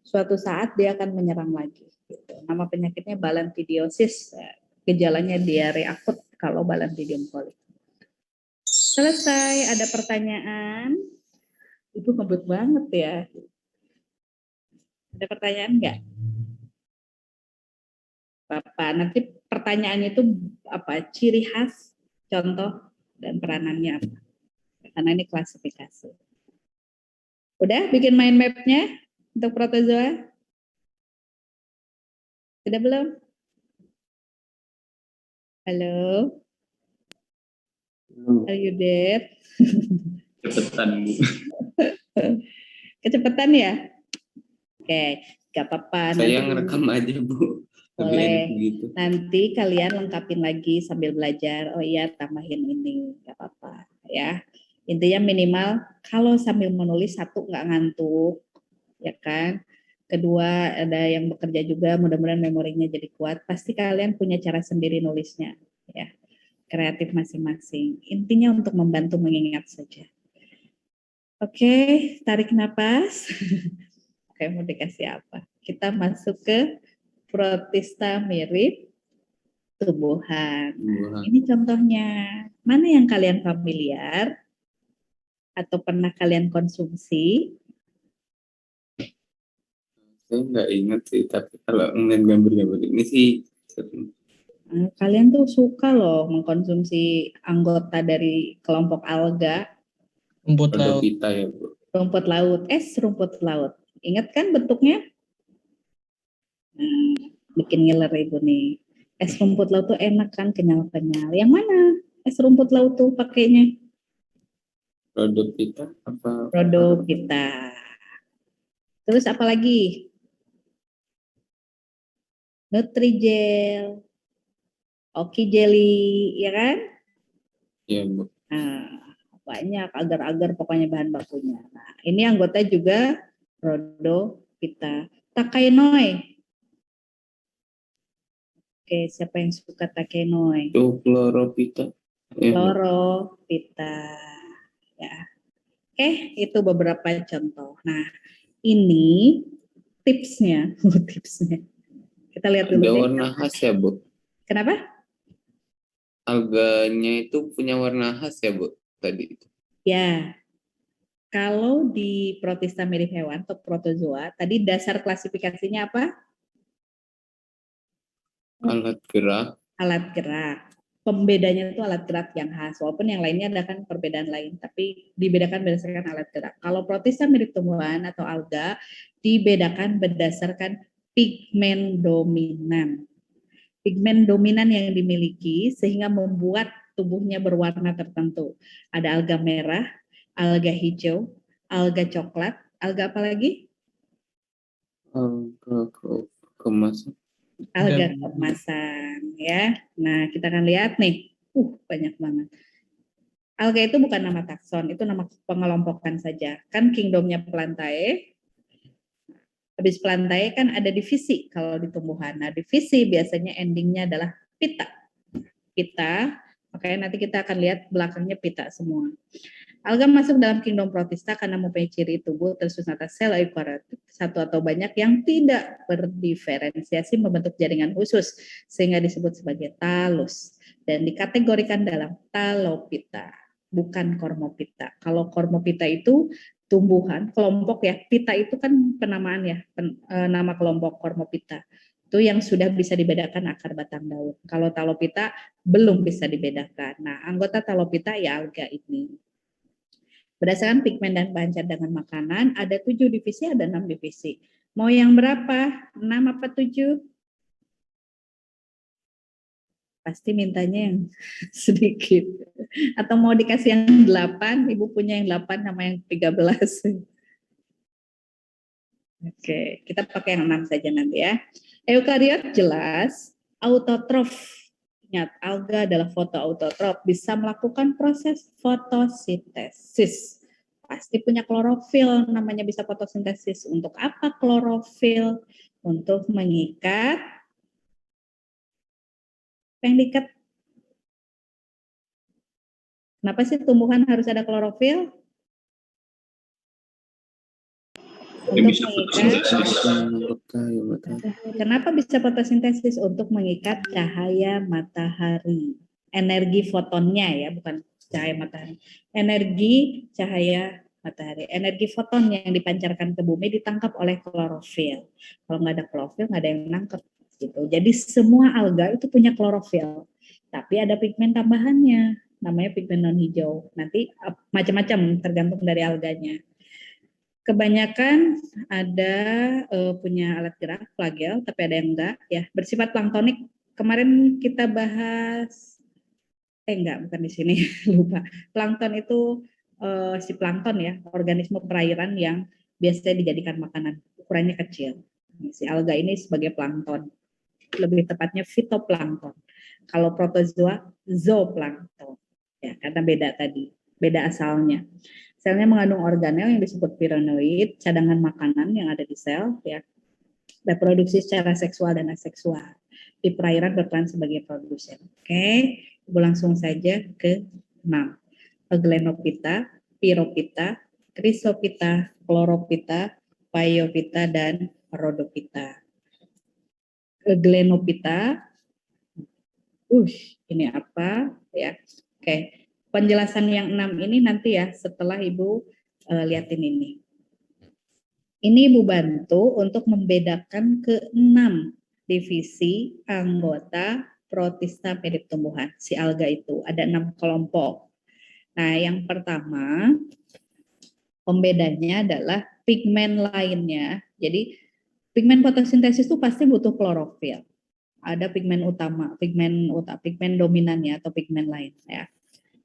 S1: Suatu saat dia akan menyerang lagi. Gitu. Nama penyakitnya balantidiosis. Gejalanya diare akut kalau Balantidium coli. Selesai, ada pertanyaan? Itu ngebut banget ya. Ada pertanyaan nggak? Bapak, nanti pertanyaannya itu apa? Ciri khas, contoh, dan peranannya apa? Karena ini klasifikasi. Udah bikin mind map-nya untuk protozoa? Sudah belum? Halo? Are you there?
S4: Cepetan, Bu.
S1: Kecepatan ya? Oke, gak apa-apa.
S3: Saya
S1: nanti
S3: ngerekam aja, Bu.
S1: boleh.
S3: Gitu.
S1: Nanti kalian lengkapin lagi sambil belajar. Oh iya, tambahin ini, gak apa-apa ya. Intinya minimal kalau sambil menulis satu nggak ngantuk, ya kan. Kedua ada yang bekerja juga, mudah-mudahan memorinya jadi kuat. Pasti kalian punya cara sendiri nulisnya, ya. Kreatif masing-masing. Intinya untuk membantu mengingat saja. Oke, tarik napas. Oke, mau dikasih apa? Kita masuk ke protista mirip tumbuhan. Nah, ini contohnya. Mana yang kalian familiar atau pernah kalian konsumsi?
S3: Saya nggak ingat sih, tapi kalau ngeliat gambar-gambar ini sih
S1: Kalian tuh suka loh mengkonsumsi anggota dari kelompok alga.
S7: Rumput laut.
S3: Rhodophyta ya, Bu.
S1: Rumput laut, rumput laut. Ingat kan bentuknya? Bikin ngiler ibu nih. Es rumput laut tuh enak kan, kenyal-kenyal. Yang mana es rumput laut tuh pakainya?
S3: Rhodophyta apa?
S1: Rhodophyta. Terus apa lagi? Nutrijel, Oki jelly, ya kan?
S3: Iya, Bu.
S1: Nah, banyak agar-agar pokoknya bahan bakunya. Nah, ini anggota juga Rhodophyta. pita. Takaenoi. Oke, siapa yang suka takaenoi?
S3: Itu chlorophyta.
S1: Chlorophyta. Ya. Oke, itu beberapa contoh. Nah, ini tipsnya. Tipsnya. Kita lihat dulu
S3: Ada
S1: deh.
S3: warna khas ya, Bu?
S1: Kenapa?
S3: Alganya itu punya warna khas ya, Bu? Tadi itu.
S1: Ya, kalau di protista mirip hewan atau protozoa, tadi dasar klasifikasinya apa?
S3: Alat gerak.
S1: Alat gerak. Pembedanya itu alat gerak yang khas, walaupun yang lainnya ada kan perbedaan lain, tapi dibedakan berdasarkan alat gerak. Kalau protista mirip tumbuhan atau alga, dibedakan berdasarkan pigmen dominan. Pigmen dominan yang dimiliki sehingga membuat tubuhnya berwarna tertentu. Ada alga merah, alga hijau, alga coklat, alga apa lagi?
S3: Alga kemasan.
S1: Alga keemasan ya. Nah, kita akan lihat nih. Banyak banget. Alga itu bukan nama takson, itu nama pengelompokan saja. Kan kingdomnya Plantae. Habis Plantae kan ada divisi kalau di tumbuhan. Nah, divisi biasanya endingnya adalah pita. Pita, makanya nanti kita akan lihat belakangnya pita semua. Alga masuk dalam kingdom protista karena mempunyai ciri tubuh tersusun atas sel eukariotik satu atau banyak yang tidak berdiferensiasi membentuk jaringan khusus sehingga disebut sebagai talus dan dikategorikan dalam talopita, bukan kormopita. Kalau kormopita itu tumbuhan kelompok ya, pita itu kan penamaan ya, nama kelompok kormopita. Itu yang sudah bisa dibedakan akar batang daun. Kalau talopita belum bisa dibedakan. Nah, anggota talopita ya alga ini. Berdasarkan pigmen dan bahan cadangan makanan, ada 7 divisi, ada 6 divisi. Mau yang berapa? 6 apa 7? Pasti mintanya yang sedikit. Atau mau dikasih yang 8, Ibu punya yang 8 sama yang 13. Oke, kita pakai yang 6 saja nanti ya. Eukariot jelas, autotrof. Ingat, alga adalah fotoautotrof, bisa melakukan proses fotosintesis. Pasti punya klorofil, namanya bisa fotosintesis. Untuk apa klorofil? Untuk mengikat, apa yang diikat? Kenapa sih tumbuhan harus ada klorofil?
S4: Yang
S1: Untuk
S4: bisa
S1: mengikat.
S4: fotosintesis.
S1: Kenapa bisa fotosintesis? Untuk mengikat cahaya matahari. Energi fotonnya ya, bukan cahaya matahari. Energi cahaya matahari. Energi foton yang dipancarkan ke bumi ditangkap oleh klorofil. Kalau nggak ada klorofil, nggak ada yang nangkep. Gitu. Jadi semua alga itu punya klorofil. Tapi ada pigmen tambahannya, namanya pigmen non hijau. Nanti macam-macam tergantung dari alganya. Kebanyakan ada punya alat gerak flagel, tapi ada yang enggak ya. Bersifat planktonik. Kemarin kita bahas bukan di sini lupa. Plankton itu si plankton ya, organisme perairan yang biasanya dijadikan makanan. Ukurannya kecil. Si alga ini sebagai plankton. Lebih tepatnya fitoplankton. Kalau protozoa zooplankton. Ya, karena beda tadi, beda asalnya. Selnya mengandung organel yang disebut pirenoid, cadangan makanan yang ada di sel, ya. Reproduksi secara seksual dan aseksual. Di perairan berperan sebagai produsen. Oke, Ibu langsung saja ke 6. Glenophyta, Pyrophyta, Chrysophyta, Chlorophyta, Phaeophyta, dan Rhodophyta. Glenophyta, ini apa? Ya, oke. Penjelasan yang 6 ini nanti ya setelah Ibu liatin ini. Ini Ibu bantu untuk membedakan ke-6 divisi anggota protista mirip tumbuhan. Si alga itu ada 6 kelompok. Nah, yang pertama pembedanya adalah pigmen lainnya. Jadi pigmen fotosintesis itu pasti butuh klorofil. Ada pigmen utama, pigmen dominannya atau pigmen lain ya.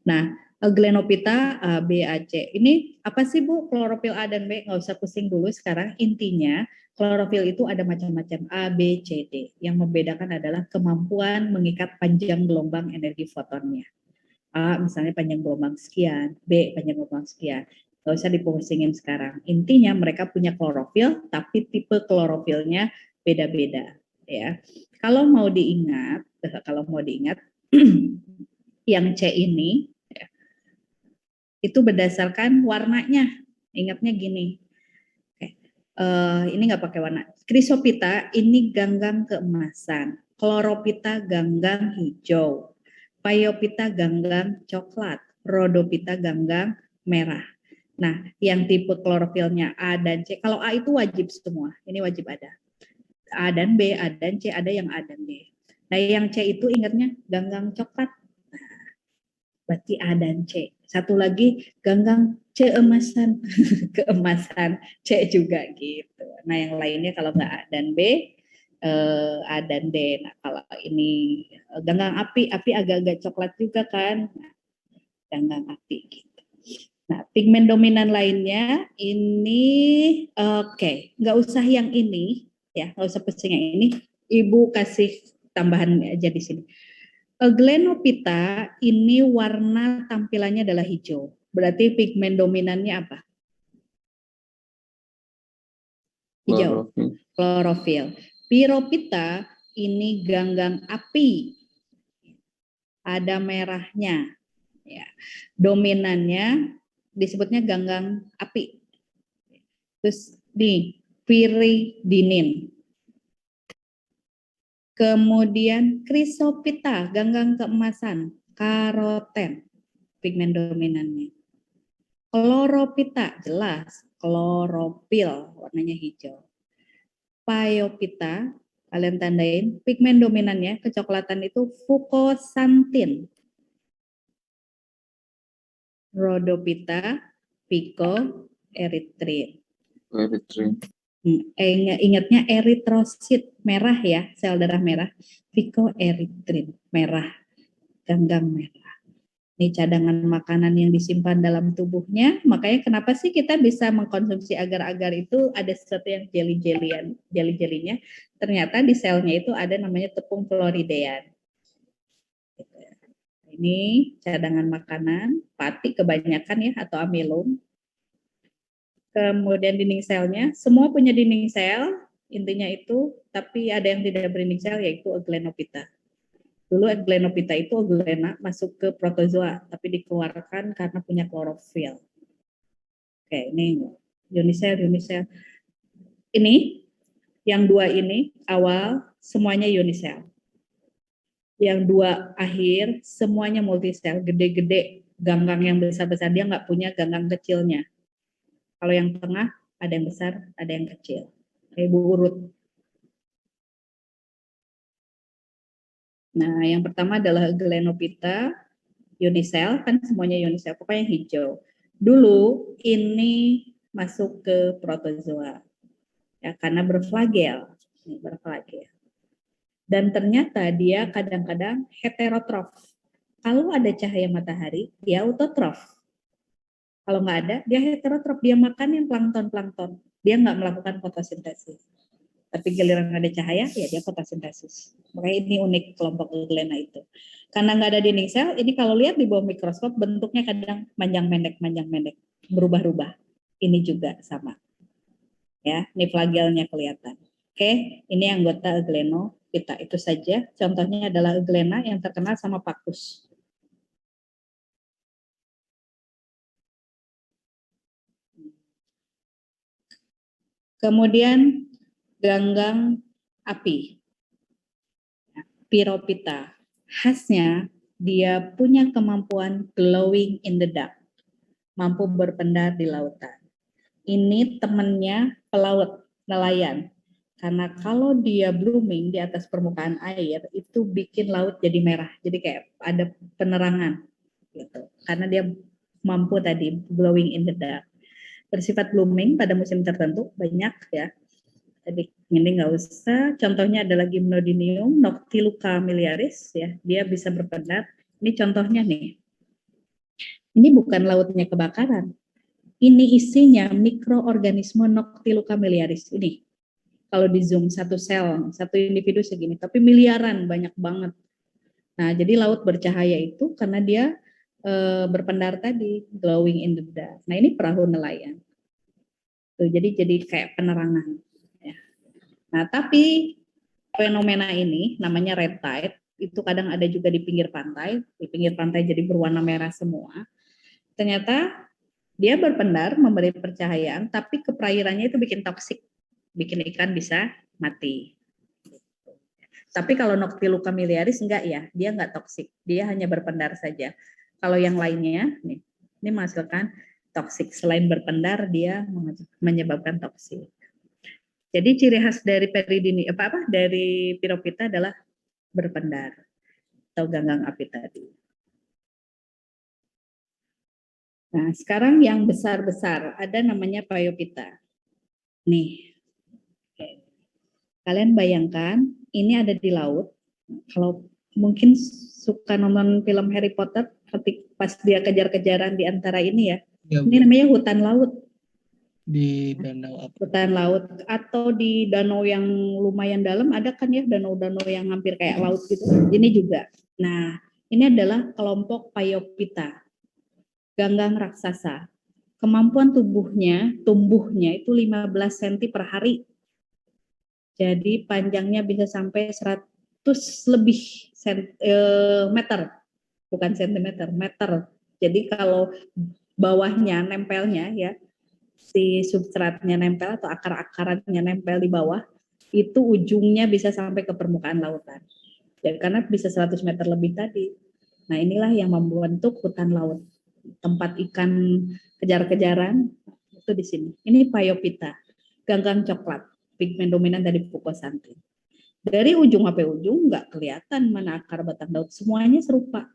S1: Nah, Glenophyta A, B, A, C. Ini apa sih Bu? Klorofil A dan B, nggak usah pusing dulu sekarang. Intinya klorofil itu ada macam-macam A, B, C, D. Yang membedakan adalah kemampuan mengikat panjang gelombang energi fotonnya. A misalnya panjang gelombang sekian, B panjang gelombang sekian. Nggak usah dipusingin sekarang. Intinya mereka punya klorofil, tapi tipe klorofilnya beda-beda. Ya, kalau mau diingat, yang C ini ya, itu berdasarkan warnanya. Ingatnya gini. Ini nggak pakai warna. Chrysophyta ini ganggang keemasan. Chlorophyta ganggang hijau. Phaeophyta ganggang coklat. Rhodophyta ganggang merah. Nah, yang tipe klorofilnya A dan C, kalau A itu wajib semua, ini wajib ada. A dan B, A dan C, ada yang A dan B. Nah, yang C itu ingatnya ganggang coklat. Nah, berarti A dan C. Satu lagi ganggang keemasan, keemasan C juga gitu. Nah, yang lainnya kalau nggak A dan B, A dan D. Nah, kalau ini ganggang api agak-agak coklat juga kan, nah, ganggang api gitu. Nah, pigmen dominan lainnya ini oke, nggak usah yang ini ya, nggak usah pusing yang ini. Ibu kasih tambahan aja di sini. Glenophyta ini warna tampilannya adalah hijau. Berarti pigmen dominannya apa? Hijau. Klorofil. Pyrophyta ini ganggang api. Ada merahnya. Ya. Dominannya disebutnya ganggang api. Terus nih, piridinin. Kemudian Chrysophyta, ganggang keemasan, karoten, pigmen dominannya. Chlorophyta, jelas, klorofil, warnanya hijau. Phaeophyta, kalian tandain, pigmen dominannya kecoklatan itu fucoxanthin. Rhodophyta, picoerythrin. Ingatnya eritrosit, merah ya, sel darah merah. Picoerythrin, merah, ganggang merah. Ini cadangan makanan yang disimpan dalam tubuhnya. Makanya kenapa sih kita bisa mengkonsumsi agar-agar itu ada sesuatu yang jeli-jelinya. Ternyata di selnya itu ada namanya tepung floridean. Ini cadangan makanan, pati kebanyakan ya, atau amilum. Kemudian dinding selnya, semua punya dinding sel, intinya itu, tapi ada yang tidak berdinding sel, yaitu Glenophyta. Dulu Glenophyta itu Glena masuk ke protozoa, tapi dikeluarkan karena punya klorofil. Oke, ini unisel. Ini, yang dua ini, awal, semuanya unisel. Yang dua akhir, semuanya multisel, gede-gede, ganggang yang besar-besar, dia nggak punya ganggang kecilnya. Kalau yang tengah, ada yang besar, ada yang kecil. Ibu urut. Nah, yang pertama adalah Glenophyta, unisel, kan semuanya unisel, pokoknya hijau. Dulu ini masuk ke protozoa, ya, karena berflagel. Dan ternyata dia kadang-kadang heterotrof. Kalau ada cahaya matahari, dia autotrof. Kalau nggak ada, dia heterotrof, dia makan yang plankton. Dia nggak melakukan fotosintesis. Tapi giliran ada cahaya, ya dia fotosintesis. Makanya ini unik kelompok Glena itu. Karena nggak ada dinding sel, ini kalau lihat di bawah mikroskop, bentuknya kadang panjang pendek, berubah-ubah. Ini juga sama. Ya, ini flagelnya kelihatan. Oke, ini anggota Glenophyta. Itu saja. Contohnya adalah Glena yang terkenal sama pakus. Kemudian ganggang api, Pyrophyta. Khasnya dia punya kemampuan glowing in the dark, mampu berpendar di lautan. Ini temannya pelaut, nelayan. Karena kalau dia blooming di atas permukaan air, itu bikin laut jadi merah. Jadi kayak ada penerangan. Gitu. Karena dia mampu tadi glowing in the dark. Bersifat blooming pada musim tertentu, banyak ya. Jadi ini nggak usah. Contohnya adalah Gymnodinium noctiluca miliaris, ya. Dia bisa berpendar. Ini contohnya nih. Ini bukan lautnya kebakaran. Ini isinya mikroorganisme Noctiluca miliaris. Ini kalau di zoom satu sel, satu individu segini, tapi miliaran, banyak banget. Nah, jadi laut bercahaya itu karena dia berpendar tadi, glowing in the dark. Nah ini perahu nelayan. Tuh, jadi kayak penerangan. Ya. Nah tapi fenomena ini namanya red tide, itu kadang ada juga di pinggir pantai jadi berwarna merah semua. Ternyata dia berpendar, memberi pencahayaan, tapi ke perairannya itu bikin toksik, bikin ikan bisa mati. Tapi kalau Noctiluca miliaris enggak ya, dia enggak toksik, dia hanya berpendar saja. Kalau yang lainnya, nih, ini menghasilkan toksik. Selain berpendar, dia menyebabkan toksik. Jadi ciri khas dari dari Piropita adalah berpendar atau ganggang api tadi. Nah, sekarang yang besar-besar ada namanya Paiopita. Nih, kalian bayangkan ini ada di laut. Kalau mungkin suka nonton film Harry Potter, pas dia kejar-kejaran di antara ini ya,
S7: Ya,
S1: ini namanya hutan laut.
S7: di danau apa?
S1: Hutan laut atau di danau yang lumayan dalam ada kan ya, danau-danau yang hampir kayak laut gitu. Ini juga. Nah, ini adalah kelompok Paiopita, ganggang raksasa. Kemampuan tumbuhnya itu 15 cm per hari. Jadi panjangnya bisa sampai 100 lebih meter, bukan sentimeter, meter. Jadi kalau bawahnya nempelnya ya, si substratnya nempel atau akar-akarannya nempel di bawah, itu ujungnya bisa sampai ke permukaan lautan. Dan karena bisa 100 meter lebih tadi. Nah inilah yang membentuk hutan laut. Tempat ikan kejar-kejaran itu di sini. Ini Paiopita, ganggang coklat, pigmen dominan dari Pucosanthe. Dari ujung sampai ujung nggak kelihatan mana akar batang daun, semuanya serupa.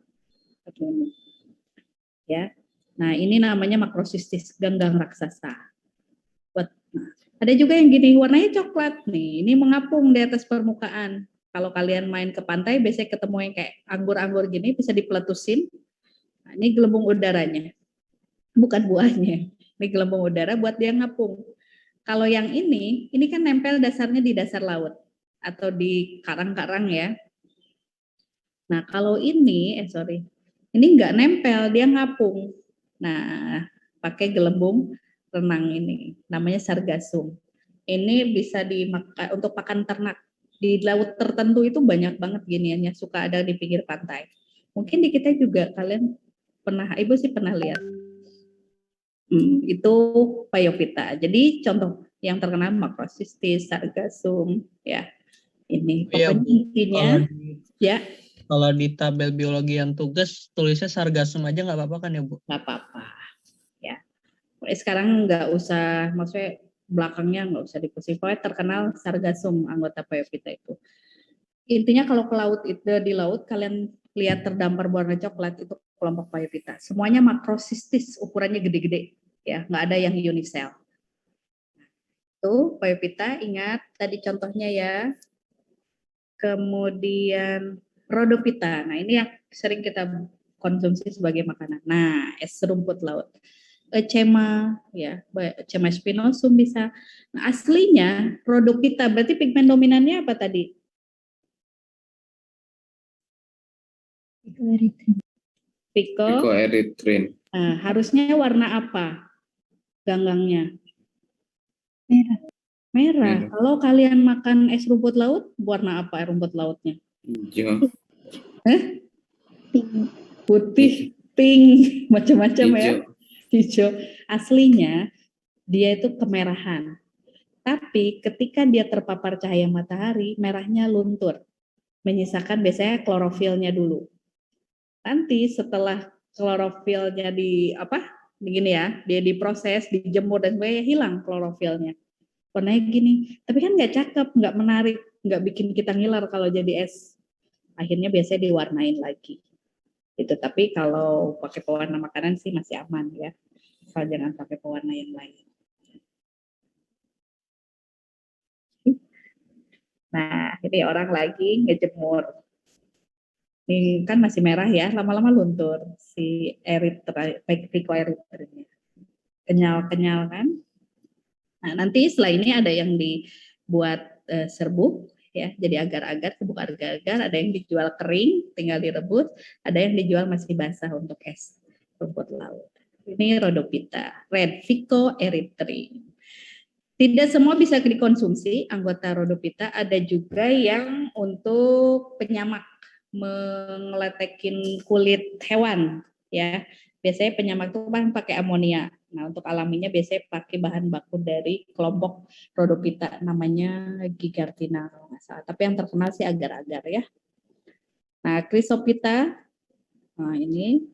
S1: Ya, nah ini namanya makrosistis, ganggang raksasa. Nah, ada juga yang gini, warnanya coklat nih, ini mengapung di atas permukaan. Kalau kalian main ke pantai, biasanya ketemu yang kayak anggur-anggur gini, bisa dipeletusin. Nah, ini gelembung udaranya, bukan buahnya. Ini gelembung udara buat dia ngapung. Kalau yang ini kan nempel dasarnya di dasar laut atau di karang-karang ya. Nah kalau ini, ini nggak nempel, dia ngapung. Nah pakai gelembung renang ini, namanya sargassum. Ini bisa dimakan untuk pakan ternak. Di laut tertentu itu banyak banget giniannya, suka ada di pinggir pantai. Mungkin di kita juga kalian Ibu sih pernah lihat. Itu Paiopita. Jadi contoh yang terkenal makrosistis, sargassum, ya. Ini
S7: Ya,
S1: pokoknya intinya ya.
S7: Kalau di tabel biologi yang tugas tulisnya sargassum aja nggak apa-apa kan ya Bu?
S1: Nggak apa-apa. Ya. Sekarang nggak usah, maksudnya belakangnya nggak usah dipusing. Pokoknya terkenal sargassum anggota Paiopita itu. Intinya kalau ke laut itu di laut kalian lihat terdampar berwarna coklat itu kelompok Paiopita. Semuanya makrosistis, ukurannya gede-gede, ya nggak ada yang unisel. Itu Paiopita, ingat tadi contohnya ya. Kemudian Rhodopita. Nah ini yang sering kita konsumsi sebagai makanan. Nah es rumput laut. Echema, ya, Echema spinosum bisa. Nah aslinya Rhodopita, berarti pigmen dominannya apa tadi?
S3: Picoerythrin.
S1: Nah, harusnya warna apa ganggangnya? Merah. Kalau kalian makan es rumput laut, warna apa rumput lautnya?
S3: Hijau.
S1: Putih, pink, macam-macam ya. Hijau. Aslinya dia itu kemerahan. Tapi ketika dia terpapar cahaya matahari, merahnya luntur. Menyisakan biasanya klorofilnya dulu. Nanti setelah klorofilnya begini ya, dia diproses, dijemur dan sebagainya, hilang klorofilnya. Warnanya gini, tapi kan nggak cakep, nggak menarik, nggak bikin kita ngiler kalau jadi es. Akhirnya biasanya diwarnain lagi. Itu tapi kalau pakai pewarna makanan sih masih aman ya. Kalau jangan pakai pewarna yang lain. Nah, ini orang lagi ngejemur. Ini kan masih merah ya, lama-lama luntur si picoerythrinnya. Kenyal-kenyal kan? Nah, nanti setelah ini ada yang dibuat serbuk ya, jadi agar-agar, serbuk agar-agar, ada yang dijual kering tinggal direbus, ada yang dijual masih basah untuk es. rumput laut. Ini Rhodophyta, Red Vico erythri. Tidak semua bisa dikonsumsi anggota Rhodophyta, ada juga yang untuk penyamak, mengeletekin kulit hewan ya. Biasanya penyamak itu kan pakai amonia. Nah, untuk alaminya biasanya pakai bahan baku dari kelompok Rhodophyta namanya Gigartina kalau nggak salah. Tapi yang terkenal sih agar-agar ya. Nah, Chrysophyta, nah ini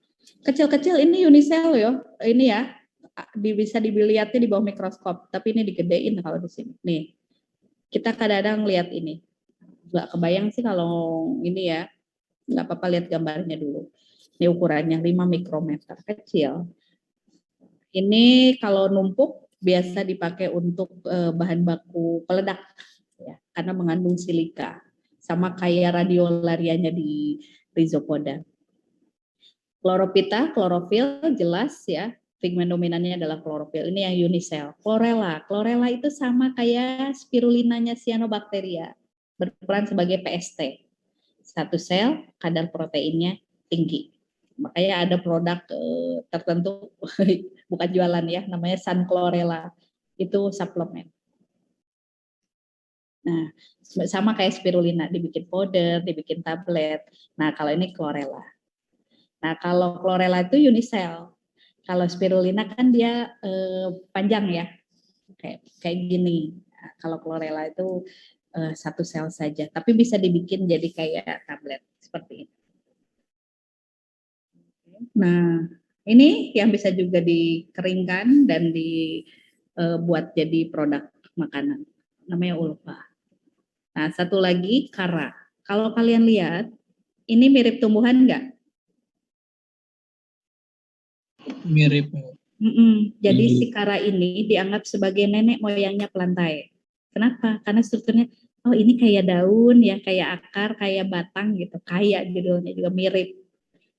S1: kecil-kecil, ini unicell ya. Ini ya, bisa dilihatnya di bawah mikroskop, tapi ini digedein kalau di sini. Nih, kita kadang-kadang lihat ini. Nggak kebayang sih kalau ini ya, nggak apa-apa lihat gambarnya dulu. Ini ukurannya 5 mikrometer, kecil. Ini kalau numpuk biasa dipakai untuk bahan baku peledak, ya, karena mengandung silika. Sama kayak radiolarianya di Rhizopoda. Chlorophyta, klorofil jelas ya. Pigmen dominannya adalah klorofil. Ini yang unicell. Chlorella. Chlorella itu sama kayak spirulinanya cyanobacteria. Berperan sebagai PST. Satu sel, kadar proteinnya tinggi. Makanya ada produk tertentu, bukan jualan ya, namanya Sun Chlorella. Itu suplemen. Nah, sama kayak spirulina, dibikin powder, dibikin tablet. Nah, kalau ini chlorella. Nah, kalau chlorella itu unicell. Kalau spirulina kan dia panjang ya, kayak gini. Nah, kalau chlorella itu satu sel saja, tapi bisa dibikin jadi kayak tablet seperti ini. Nah, ini yang bisa juga dikeringkan dan dibuat jadi produk makanan. Namanya ulva. Nah, satu lagi kara. Kalau kalian lihat, ini mirip tumbuhan nggak?
S7: Mirip.
S1: Jadi si kara ini dianggap sebagai nenek moyangnya pelantai. Kenapa? Karena strukturnya, oh ini kayak daun ya, kayak akar, kayak batang gitu, kayak judulnya juga mirip.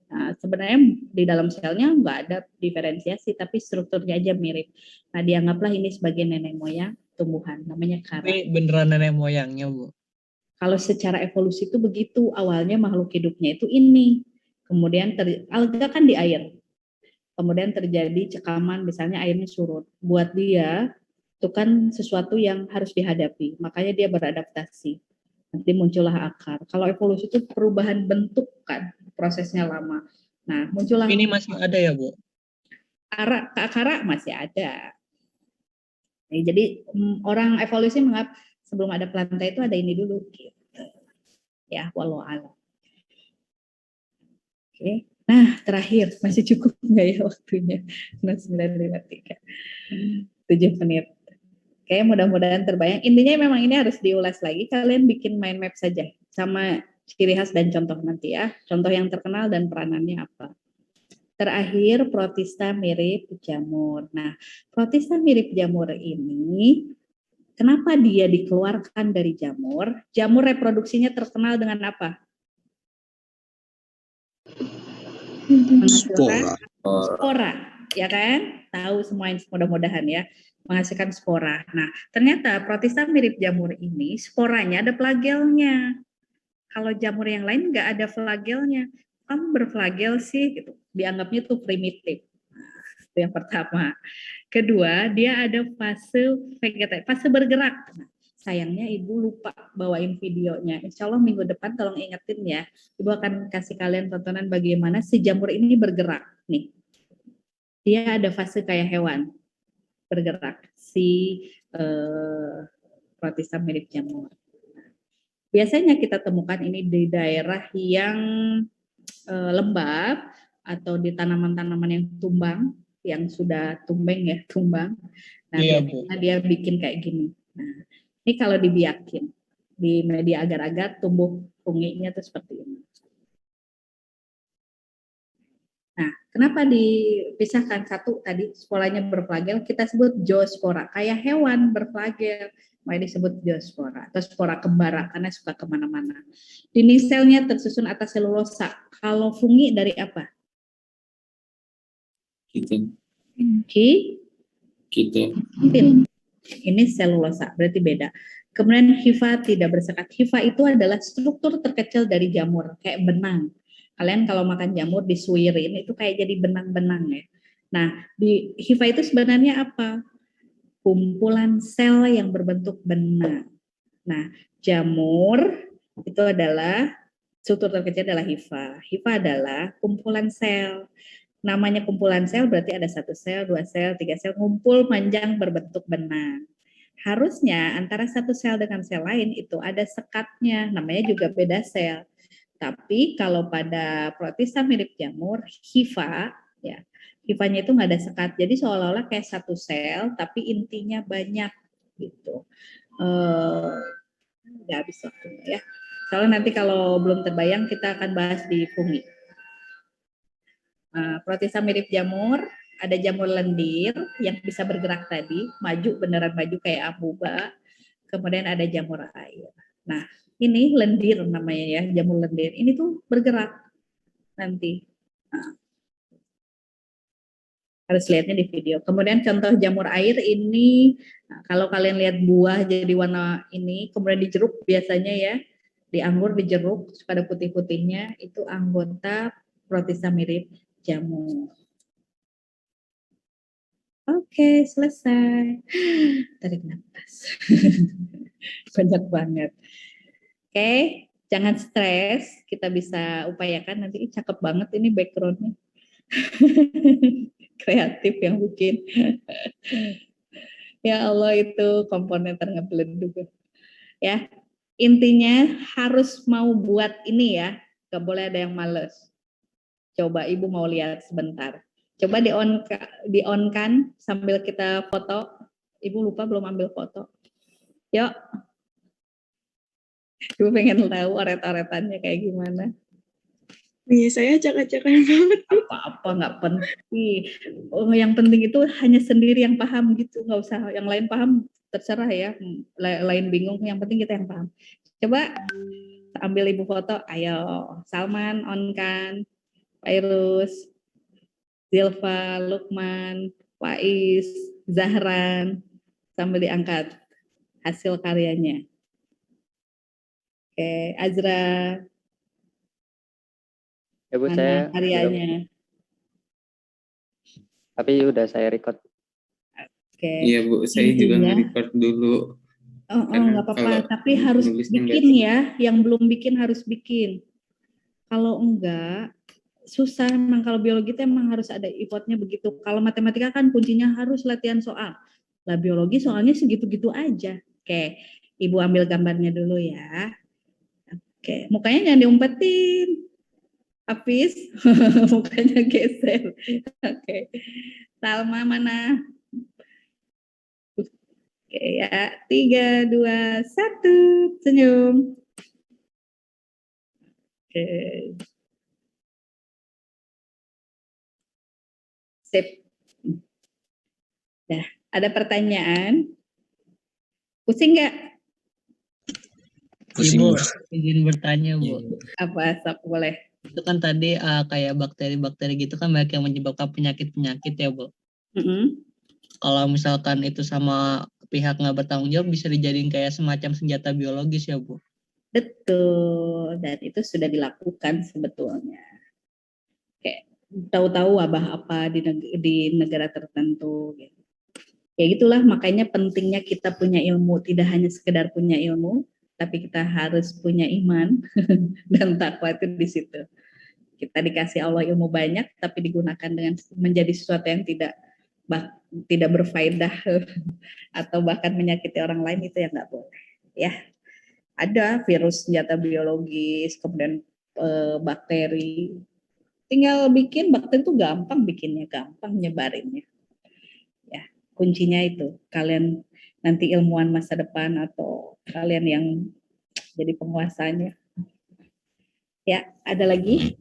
S1: Nah, sebenarnya di dalam selnya nggak ada diferensiasi, tapi strukturnya aja mirip. Nah, dianggaplah ini sebagai nenek moyang tumbuhan, namanya kara.
S7: Tapi beneran nenek moyangnya, Bu.
S1: Kalau secara evolusi itu begitu, awalnya makhluk hidupnya itu ini. Kemudian alga kan di air. Kemudian terjadi cekaman, misalnya airnya surut. Buat dia, itu kan sesuatu yang harus dihadapi. Makanya dia beradaptasi. Nanti muncullah akar. Kalau evolusi itu perubahan bentuk kan, prosesnya lama. Nah, muncullah
S7: Ini masih ada ya, Bu?
S1: kara masih ada. Nah, jadi orang evolusi menganggap sebelum ada plantae itu ada ini dulu. Gitu. Ya, walau alam. Oke. Nah, terakhir, masih cukup nggak ya waktunya? 9:53. 7 menit. Oke, mudah-mudahan terbayang. Intinya memang ini harus diulas lagi. Kalian bikin mind map saja sama ciri khas dan contoh nanti ya. Contoh yang terkenal dan peranannya apa. Terakhir, protista mirip jamur. Nah, protista mirip jamur ini, kenapa dia dikeluarkan dari jamur? Jamur reproduksinya terkenal dengan apa? Menghasilkan spora, ya kan? Tahu semuanya mudah-mudahan ya. Menghasilkan spora. Nah, ternyata protista mirip jamur ini, sporanya ada flagelnya. Kalau jamur yang lain nggak ada flagelnya. Kamu berflagel sih, gitu. Dianggapnya tuh primitif. Nah, itu yang pertama. Kedua, dia ada fase vegetatif, fase bergerak. Nah, sayangnya Ibu lupa bawain videonya. Insya Allah minggu depan tolong ingetin ya. Ibu akan kasih kalian tontonan bagaimana si jamur ini bergerak. Nih, dia ada fase kayak hewan bergerak. Si protista mirip jamur. Biasanya kita temukan ini di daerah yang lembab atau di tanaman-tanaman yang tumbang, yang sudah tumbeng ya, tumbang. Nah,
S7: Iya,
S1: biasanya dia bikin kayak gini. Nah, ini kalau dibiakin di media agar-agar tumbuh funginya tuh seperti ini. Nah, kenapa dipisahkan? Satu tadi sporanya berflagel, kita sebut zoospora, kayak hewan berflagel, makanya disebut zoospora atau spora kembara karena suka kemana-mana. Dinding selnya tersusun atas selulosa. Kalau fungi dari apa?
S4: Kitin.
S1: Kitin. Ini selulosa, berarti beda. Kemudian hifa tidak bersekat. Hifa itu adalah struktur terkecil dari jamur, kayak benang. Kalian kalau makan jamur disuirin itu kayak jadi benang-benang ya. Nah, di hifa itu sebenarnya apa? Kumpulan sel yang berbentuk benang. Nah, jamur itu adalah struktur terkecil adalah hifa. Hifa adalah kumpulan sel. Namanya kumpulan sel berarti ada 1 sel, 2 sel, 3 sel ngumpul panjang berbentuk benang. Harusnya antara satu sel dengan sel lain itu ada sekatnya, namanya juga beda sel. Tapi kalau pada protista mirip jamur, hifa, ya, hifanya itu nggak ada sekat. Jadi seolah-olah kayak satu sel, tapi intinya banyak gitu. Nggak habis waktunya ya. Soalnya nanti kalau belum terbayang kita akan bahas di fungi. Protista mirip jamur, ada jamur lendir yang bisa bergerak tadi, maju beneran maju kayak amuba. Kemudian ada jamur air. Nah, ini lendir namanya ya, jamur lendir. Ini tuh bergerak nanti. Nah, harus lihatnya di video. Kemudian contoh jamur air ini, nah, kalau kalian lihat buah jadi warna ini, kemudian di jeruk biasanya ya, di anggur di jeruk suka ada putih-putihnya, itu anggota protista mirip jamur. Oke, selesai. Tarik nafas. Banyak banget. Oke, jangan stres. Kita bisa upayakan nanti. Cakep banget ini backgroundnya. Kreatif yang bikin. Ya Allah, itu komponen ngeblend juga. Ya, intinya harus mau buat ini ya. Gak boleh ada yang males. Coba Ibu mau lihat sebentar. Coba di on kan sambil kita foto. Ibu lupa belum ambil foto. Yuk. Ibu pengen tahu oret-oretannya kayak gimana.
S5: Iya, saya acak-acakan banget.
S1: Apa-apa nggak penting. Oh, yang penting itu hanya sendiri yang paham gitu. Nggak usah yang lain paham, terserah ya. Lain bingung, yang penting kita yang paham. Coba ambil Ibu foto. Ayo, Salman on kan. Pairus, Zilfa, Lukman, Faiz, Zahran, sambil diangkat hasil karyanya. Oke, Azra,
S8: Ya Bu,
S1: mana
S8: saya
S1: karyanya?
S8: tapi udah saya record.
S1: Oke.
S3: Iya Bu, saya juga
S1: Intinya,
S3: nge-record dulu.
S1: nggak apa-apa, tapi harus bikin ya. Yang belum bikin harus bikin. Kalau enggak, susah memang. Kalau biologi itu emang harus ada effortnya begitu. Kalau matematika kan kuncinya harus latihan soal. Lah biologi soalnya segitu-gitu aja. Oke, Ibu ambil gambarnya dulu ya. Oke, mukanya jangan diumpetin. Habis, mukanya geser. Oke, Salma mana? Oke ya, 3, 2, 1, senyum. Oke. Sip. Nah, ada pertanyaan? Pusing nggak?
S2: Pusing,
S7: Ibu,
S2: Bu.
S7: izin bertanya, Bu.
S1: Apa, Sok, boleh?
S7: Itu kan tadi kayak bakteri-bakteri gitu kan banyak yang menyebabkan penyakit-penyakit ya, Bu. Kalau misalkan itu sama pihak nggak bertanggung jawab bisa dijadiin kayak semacam senjata biologis ya, Bu.
S1: Betul, dan itu sudah dilakukan sebetulnya. Kayak tahu-tahu wabah apa di negara tertentu. Gitu. Ya gitulah, makanya pentingnya kita punya ilmu, tidak hanya sekedar punya ilmu, tapi kita harus punya iman dan takwa itu di situ. Kita dikasih Allah ilmu banyak, tapi digunakan dengan menjadi sesuatu yang tidak berfaedah atau bahkan menyakiti orang lain, itu yang nggak boleh. Ya, ada virus senjata biologis, kemudian bakteri. Tinggal bikin, bakteri itu gampang bikinnya, gampang nyebarinnya. Ya, kuncinya itu. Kalian nanti ilmuwan masa depan atau kalian yang jadi penguasanya. Ya, ada lagi?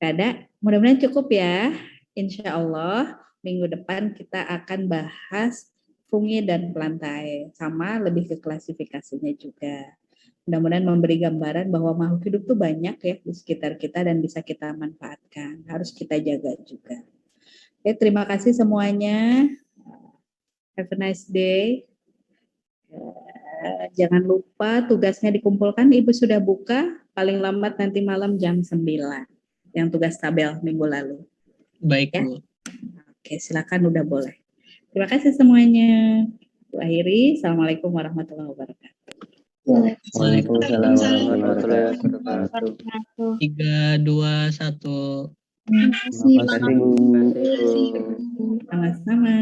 S1: Ada? Mudah-mudahan cukup ya. Insya Allah minggu depan kita akan bahas fungi dan plantae. Sama lebih ke klasifikasinya juga. Mudah-mudahan memberi gambaran bahwa makhluk hidup tuh banyak ya di sekitar kita dan bisa kita manfaatkan. Harus kita jaga juga. Oke, terima kasih semuanya. Have a nice day. Jangan lupa tugasnya dikumpulkan. Ibu sudah buka paling lambat nanti malam jam 9. Yang tugas tabel minggu lalu.
S7: Baik,
S1: Ya.
S7: Bu.
S1: Oke, silakan udah boleh. Terima kasih semuanya. Bu akhiri. Assalamualaikum warahmatullahi wabarakatuh.
S6: Waalaikumsalam warahmatullahi wabarakatuh.
S7: 3, 2, 1.
S5: Terima kasih.
S6: Terima kasih, Bu.
S1: Sama-sama.